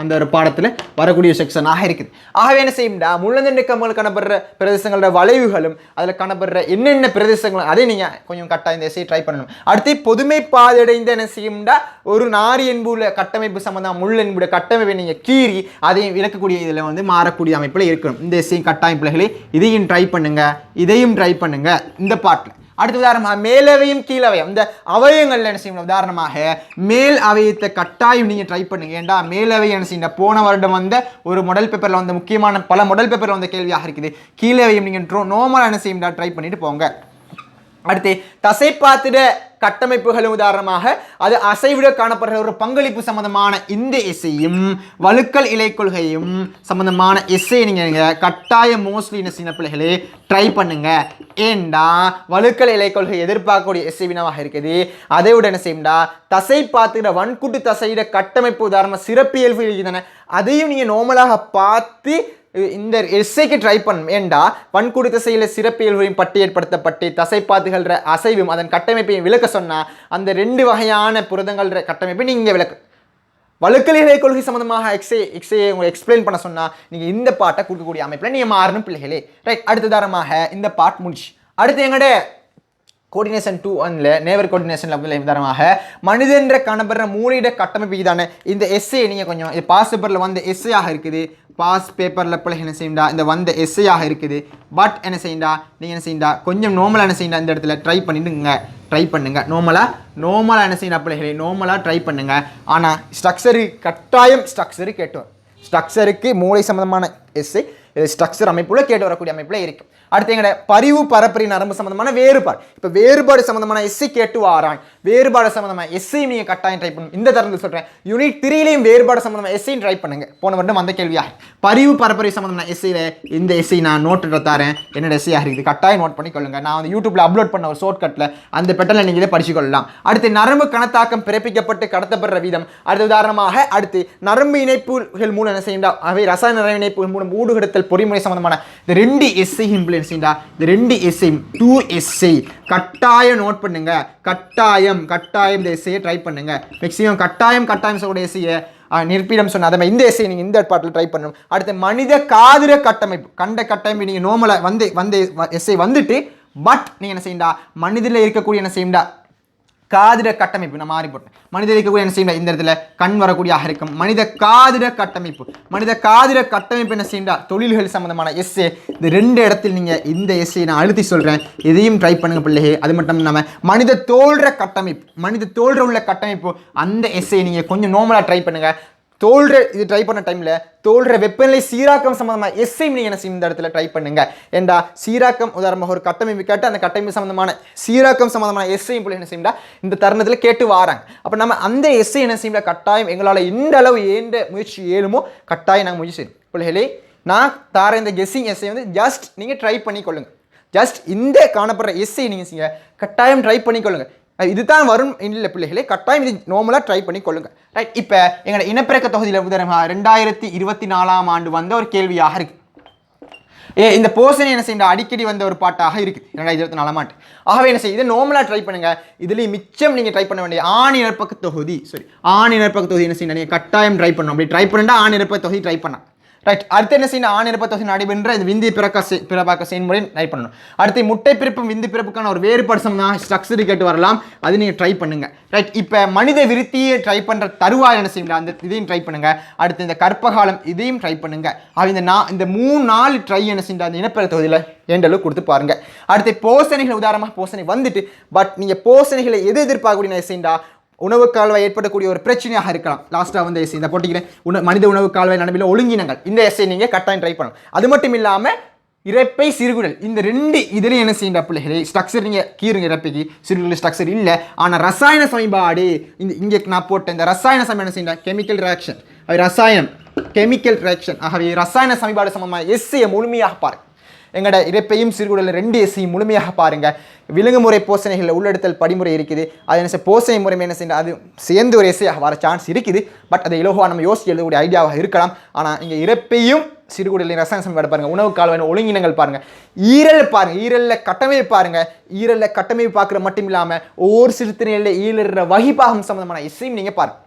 அந்த ஒரு பாடத்தில் வரக்கூடிய செக்ஷனாக இருக்குது. ஆகவே என்ன செய்யும்டா முள்ளந்தண்டு கம்பங்கள் காணப்படுற பிரதேசங்களோட வளைவுகளும் அதில் காணப்படுற என்னென்ன பிரதேசங்களும் அதை நீங்கள் கொஞ்சம் கட்டாயம் இந்த எஸ்ஐ ட்ரை பண்ணணும். அடுத்து பொதுமை பாதடைந்த என்ன செய்யும்டா ஒரு நாரி என்புள்ள கட்டமைப்பு சம்பந்தம் முள் என்புடைய கட்டமைப்பை நீங்கள் கீறி அதையும் விளக்கக்கூடிய இதில் வந்து மாறக்கூடிய அமைப்பில் இருக்கணும். இந்த எஸ்ஐ கட்டாயம் பிள்ளைகளை இதையும் ட்ரை பண்ணுங்க இந்த பாட்டில். அடுத்த உதாரணமாக மேலவையும் கீழவையும் இந்த அவயங்கள்ல என்ன செய்யணும், உதாரணமாக மேல் அவயத்தை கட்டாயம் நீங்கள் ட்ரை பண்ணுங்க. ஏன்டா மேலவை என்ன செய்யணும் போன வருடம் வந்த ஒரு மாடல் பேப்பரில் வந்த முக்கியமான பல மாடல் பேப்பரில் வந்த கேள்வியாக இருக்குது. கீழவையும் நீங்கள் நோமலாக என்ன செய்யும்டா ட்ரை பண்ணிட்டு போங்க. அடுத்து தசைப்பாத்திட கட்டமைப்புகளும் உதாரணமாக அது அசைவிட காணப்படுற ஒரு பங்களிப்பு சம்பந்தமான இந்த எஸ்ஐயும் வழுக்கல் இலை கொள்கையும் சம்பந்தமான எஸ்ஐ நீங்கள் கட்டாயம் மோஸ்ட்லி என்ன செய்ய பிள்ளைகளே ட்ரை பண்ணுங்க. ஏண்டா வழுக்கல் இலை கொள்கை எதிர்பார்க்கக்கூடிய எஸ்ஐ வினாவாக இருக்குது. அதை விட என்ன செய்யும்டா தசை பார்த்துக்கிற வன்குட்டு தசையிட கட்டமைப்பு உதாரணமாக சிறப்பியல்பு தானே, அதையும் நீங்கள் நார்மலாக பார்த்து இந்த எஸ்ஐக்கு ட்ரை பண்ணணும். ஏண்டா வன்குடு திசையில் சிறப்பியல்புறையும் பட்டியற்படுத்தப்பட்டு தசைப்பாத்துகிற அசைவும் அதன் கட்டமைப்பையும் விளக்க சொன்னால் அந்த 2 வகையான புரதங்கள் கட்டமைப்பை நீங்கள் விளக்கு வழுக்கலிகளை கொள்கை சம்பந்தமாக எக்ஸே உங்களை எக்ஸ்பிளைன் பண்ண சொன்னால் நீங்கள் இந்த பாட்டை கொடுக்கக்கூடிய அமைப்பில் நீங்கள் மாறணும் பிள்ளைகளே. ரைட், அடுத்ததாரமாக இந்த பாட் முடிச்சு. அடுத்து எங்கட கோஆர்டினேஷன் 2 நேவர் கோஆர்டினேஷனில் தரமாக மனிதன்ற காணப்படுற மூளையிட கட்டமைப்பு இதான இந்த எஸ்ஏ நீங்கள் கொஞ்சம் இது பாஸ் பேப்பரில் வந்து எஸ்ஏயாக இருக்குது. பாஸ் பேப்பரில் பிள்ளை என்ன செய்யண்டா இந்த வந்த எஸ்ஐயாக இருக்குது. பட் என்ன செய்யண்டா நீங்கள் என்ன செய்யண்டா கொஞ்சம் நார்மலாக என்ன செய்யண்டா இந்த இடத்துல ட்ரை பண்ணுங்க நார்மலாக என்ன செய்யணும் பிள்ளைகளே நார்மலாக ட்ரை பண்ணுங்க. ஆனால் ஸ்ட்ரக்சரு கேட்டு ஸ்ட்ரக்சருக்கு மூளை சம்மந்தமான எஸ்ஐ ஸ்ட்ரக்சர் அமைப்புல கேட்டு வரக்கூடிய அமைப்புல இருக்கு. அடுத்து எங்கட பரிவு பரப்பரி நரம்பு சம்பந்தமான வேறுபாடு. இப்போ வேறுபாடு சம்பந்தமான எஸ்ஐ கேட்டு வாரான். வேறுபாடு சம்பந்தமான எஸ்ஐ நீங்கள் கட்டாயம் ட்ரை பண்ணுங்க. இந்த தரத்தில் சொல்கிறேன் யூனிட் 3லையும் வேறுபாடு சம்பந்தமான எஸ்ஐயும் ட்ரை பண்ணுங்க. போன வருடம் அந்த கேள்வியா பரிவு பரப்பரி சம்பந்தமான எஸ்ஐயில் இந்த எஸ்ஐ நான் நோட் தரேன். என்னோட எஸ்ஐயாக இருக்குது கட்டாயம் நோட் பண்ணிக்கொள்ளுங்க. நான் வந்து யூடியூப்ல அப்லோட் பண்ண ஒரு ஷார்ட்கட்டில் அந்த பெட்டலில் நீங்கள் இதை படிச்சுக்கொள்ளலாம். அடுத்து நரம்பு கணத்தாக்கம் பிறப்பிக்கப்பட்டு கடத்தப்படுற வீதம். அடுத்த உதாரணமாக அடுத்து நரம்பு இணைப்புகள் மூலம் என்ன செய்யலாம் அவை ரசாயன நரம்பு இணைப்புகள் மூலம் ஊடுகடத்தல் பொறிமுறை சம்பந்தமான இந்த 2 எஸ்ஐ இம்ப்ளிமெண்ட் செய்யண்டா இந்த 2 எஸ்ஐ 2 எஸ்ஐ கட்டாயம் நோட் பண்ணுங்க. கட்டாயம் இந்த எஸ்ஐயை ட்ரை பண்ணுங்க. மேக்ஸிமம் கட்டாயம் சொல்லுடைய எஸ்ஐயை நிற்பிடம் சொன்ன அதை இந்த எஸ்ஐ நீங்கள் இந்த பாட்டில் ட்ரை பண்ணணும். அடுத்து மனித காதுர கட்டமைப்பு கட்டமைப்பு நீங்கள் நோமலாக வந்து எஸ்ஐ வந்துட்டு பட் நீங்கள் என்ன செய்யண்டா மனிதனில் இருக்கக்கூடிய என்ன செய்யண்டா காதிர கட்டமைப்பு நான் மாறி போட்டேன். மனித இருக்கக்கூடிய என்ன செய்யண்டா இந்த இடத்துல கண் வரக்கூடிய இருக்கும் மனித காதிர கட்டமைப்பு என்ன செய்யண்டா தொழில்கள் சம்பந்தமான எஸ்ஏ இந்த 2 இடத்தில் நீங்கள் இந்த எஸ்ஏ நான் அழுத்தி சொல்கிறேன். இதையும் ட்ரை பண்ணுங்க பிள்ளைகளே. அது மட்டும் இல்லாமல் மனித தோல்ற உள்ள கட்டமைப்பு அந்த எஸ்ஏ நீங்கள் கொஞ்சம் நார்மலாக ட்ரை பண்ணுங்க. இது ட்ரை பண்ண டைமில் தோல்ற வெப்பநிலை சீராக்கம் சம்பந்தமாக எஸ்ஐயும் நீங்கள் என்ன செய்யும் இந்த இடத்துல ட்ரை பண்ணுங்க. ஏண்டா சீராக்கம் உதாரணமாக ஒரு கட்டமைப்பு கேட்டு அந்த கட்டமைப்பு சம்பந்தமான சீராக்கம் சம்பந்தமான எஸ்ஐயும் போல என்ன செய்யும்டா இந்த தருணத்தில் கேட்டு வாராங்க. அப்போ நம்ம அந்த எஸ்ஐ என்ன செய்யல கட்டாயம் எங்களால் இந்த அளவு ஏண்ட முயற்சி ஏழுமோ கட்டாயம் நாங்கள் முயற்சி செய்யணும். பிள்ளைகளே நான் தார இந்த கெஸ்ஸிங் எஸ்ஐ வந்து ஜஸ்ட் நீங்கள் ட்ரை பண்ணிக்கொள்ளுங்க. ஜஸ்ட் இந்த காணப்படுற எஸ்ஐ நீங்கள் செய்யுங்க கட்டாயம் ட்ரை பண்ணிக்கொள்ளுங்க. இதுதான் வரும் இல்லை பிள்ளைகளே கட்டாயம் இது நார்மலாக ட்ரை பண்ணி கொள்ளுங்க. ரைட், இப்போ எங்களோட இனப்பெருக்க தொகுதியில் உதாரணமாக 2024ஆம் ஆண்டு வந்த ஒரு கேள்வியாக இருக்கு. இந்த போர்ஷன் என்ன செய்ய அடிக்கடி வந்த ஒரு பாட்டாக இருக்குது 2024ஆம் ஆண்டு. ஆகவே என்ன செய்ய இதை நார்மலாக ட்ரை பண்ணுங்க. இதுலேயும் மிச்சம் நீங்கள் ட்ரை பண்ண வேண்டிய ஆண் இனப்பெருக்க தொகுதி என்ன செய்யணும் நீங்கள் கட்டாயம் ட்ரை பண்ணணும். அப்படி ட்ரை பண்ணிட்டா ஆண் இனப்பெருக்க தொகுதி ட்ரை பண்ணலாம். ரைட், அடுத்து என்ன செய்யணும் ஆண் இனப்பெருக்க நடைபெறுற இந்த விந்து பிறப்பாக்க செயல்முறை ட்ரை பண்ணணும். அடுத்து முட்டை பிறப்பும் விந்து பிறப்புக்கான ஒரு வேறுபாடு சம்பந்தமாக ஸ்ட்ரக்சர் கேட்டு வரலாம். அது நீங்கள் ட்ரை பண்ணுங்க. ரைட், இப்போ மனித விருத்தியை ட்ரை பண்ணுற தருவாய் என்ன செய்யலாம் அந்த இதையும் ட்ரை பண்ணுங்க. அடுத்து இந்த கற்பகாலம் இதையும் ட்ரை பண்ணுங்க. இந்த 3-4 ட்ரை என்ன செய்ய அந்த இனப்பெருக்க தொகுதியில் ஏண்டளவு கொடுத்து பாருங்க. அடுத்து போசனைகள் உதாரணமாக போசனை வந்துட்டு பட் நீங்கள் போசனைகளை எதிர்பார்க்கக்கூடிய என்ன செய்யண்டா உணவு கால்வாய் ஏற்படக்கூடிய ஒரு பிரச்சனையாக இருக்கலாம். லாஸ்ட்டாக வந்து எஸ்ஐ இந்த போட்டிக்கிறேன் மனித உணவு கால்வாய் நடுவில் ஒழுங்கினங்கள் இந்த எஸ்ஐ நீங்கள் கட்டாயம் ட்ரை பண்ணணும். அது மட்டும் இல்லாமல் இறப்பை சிறுகுடல் இந்த 2 இதுலேயும் என்ன செய்யணும் பிள்ளைகளே ஸ்ட்ரக்சர் நீங்கள் கீருங்க இறப்பைக்கு சிறுகுடல் ஸ்ட்ரக்சர் இல்லை. ஆனால் ரசாயன சமன்பாடு இங்கே நான் போட்ட இந்த ரசாயன சமயம் என்ன செய்யணும் கெமிக்கல் ரியாக்ஷன் ஆகவே ரசாயன சமன்பாடு சமமாக எஸ்ஐயை முழுமையாக பாருங்க. எங்களோட இறப்பையும் சிறுகுடலில் 2 எஸ்ஐயும் முழுமையாக பாருங்க. விலங்குமுறை போசனைகளில் உள்ளெடுத்தல் படிமுறை இருக்குது. அது என்ன போசனை முறை என்ன செய்யணும் அது சேர்ந்து ஒரு எஸ்ஐயாக வர சான்ஸ் இருக்குது. பட் அதை இலகுவாக நம்ம யோசிச்சு எழுதக்கூடிய ஐடியாவாக இருக்கலாம். ஆனால் இங்கே இறப்பையும் சிறுகுடலின் ரசாயன சமன்பாடு பாருங்க. உணவு கால்வாய் ஒழுங்கினங்கள் பாருங்க. ஈரலில் கட்டமைப்பு பாருங்க. ஈரலில் கட்டமைப்பு பார்க்குற மட்டும் இல்லாமல் ஒவ்வொரு சிறுத்திரையில் ஈரல் வகிப்பாகம் சம்பந்தமான எஸ்ஐயும் நீங்கள் பாருங்க.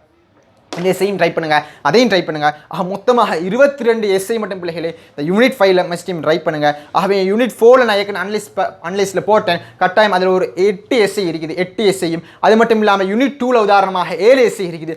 இந்த எஸ்ஐயும் ட்ரை பண்ணுங்க. அதையும் ட்ரை பண்ணுங்க. மொத்தமாக 22 எஸ்ஐ மட்டும் பிள்ளைகளே இந்த யூனிட் 5ல மஸ்ட் ட்ரை பண்ணுங்க. ஆகவே யூனிட் 4ல நான் ஏற்கனவே அனலைஸில் போட்டேன். கட்டாயம் அதில் ஒரு 8 எஸ்ஐ இருக்குது. 8 எஸ்ஐயும் அது மட்டும் இல்லாமல் யூனிட் 2ல உதாரணமாக 7 எஸ்ஐ இருக்குது.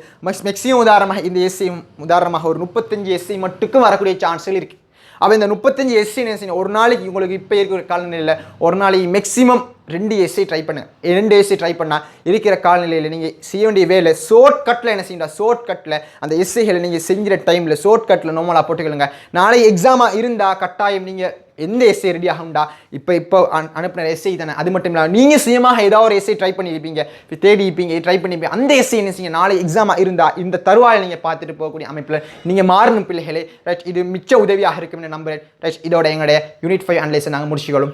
மேக்ஸிமம் உதாரணமாக இந்த எஸ்ஐயும் உதாரணமாக ஒரு 35 எஸ்ஐ மட்டுக்கும் வரக்கூடிய சான்ஸ்கள் இருக்குது. அப்போ இந்த 35 எஸ்ஐ ஒரு நாளைக்கு உங்களுக்கு இப்போ இருக்கிற காலநிலையில் ஒரு நாளைக்கு மேக்ஸிமம் 2 எஸ்ஐ ட்ரை பண்ணுங்க. 2 எஸ்ஐ ட்ரை பண்ணால் இருக்கிற காலநிலையில் நீங்கள் செய்ய வேண்டிய வேலை ஷார்ட்கட்டில் என்ன செய்யணும் ஷார்ட்கட்டில் அந்த எஸ்ஐகளை நீங்கள் செஞ்சுற டைமில் ஷார்ட்கட்டில் நார்மலாக போட்டுக்கொள்ளுங்க. நாளை எக்ஸாமாக இருந்தால் கட்டாயம் நீங்கள் எந்த எஸ்ஐ ரெடி ஆகும்டா இப்போ அனுப்பின எஸ்ஐ தானே. அது மட்டும் இல்லாமல் நீங்கள் சுயமாக ஏதாவது ஒரு எஸ்ஐ ட்ரை பண்ணியிருப்பீங்க தேடி இருப்பீங்க ட்ரை பண்ணியிருப்பீங்க. அந்த எஸ்ஐ என்ன செய்யுங்க நாளை எக்ஸாமாக இருந்தால் இந்த தருவாயில் நீங்கள் பார்த்துட்டு போகக்கூடிய அமைப்பில் நீங்கள் மாறணும் பிள்ளைகளே. ரைட், இது மிச்ச உதவியாக இருக்கும்னு நம்புறேன். ரைட், இதோட எங்களுடைய யூனிட் 5 அனலைஸை நாங்கள் முடிச்சுக்கொள்ளும்.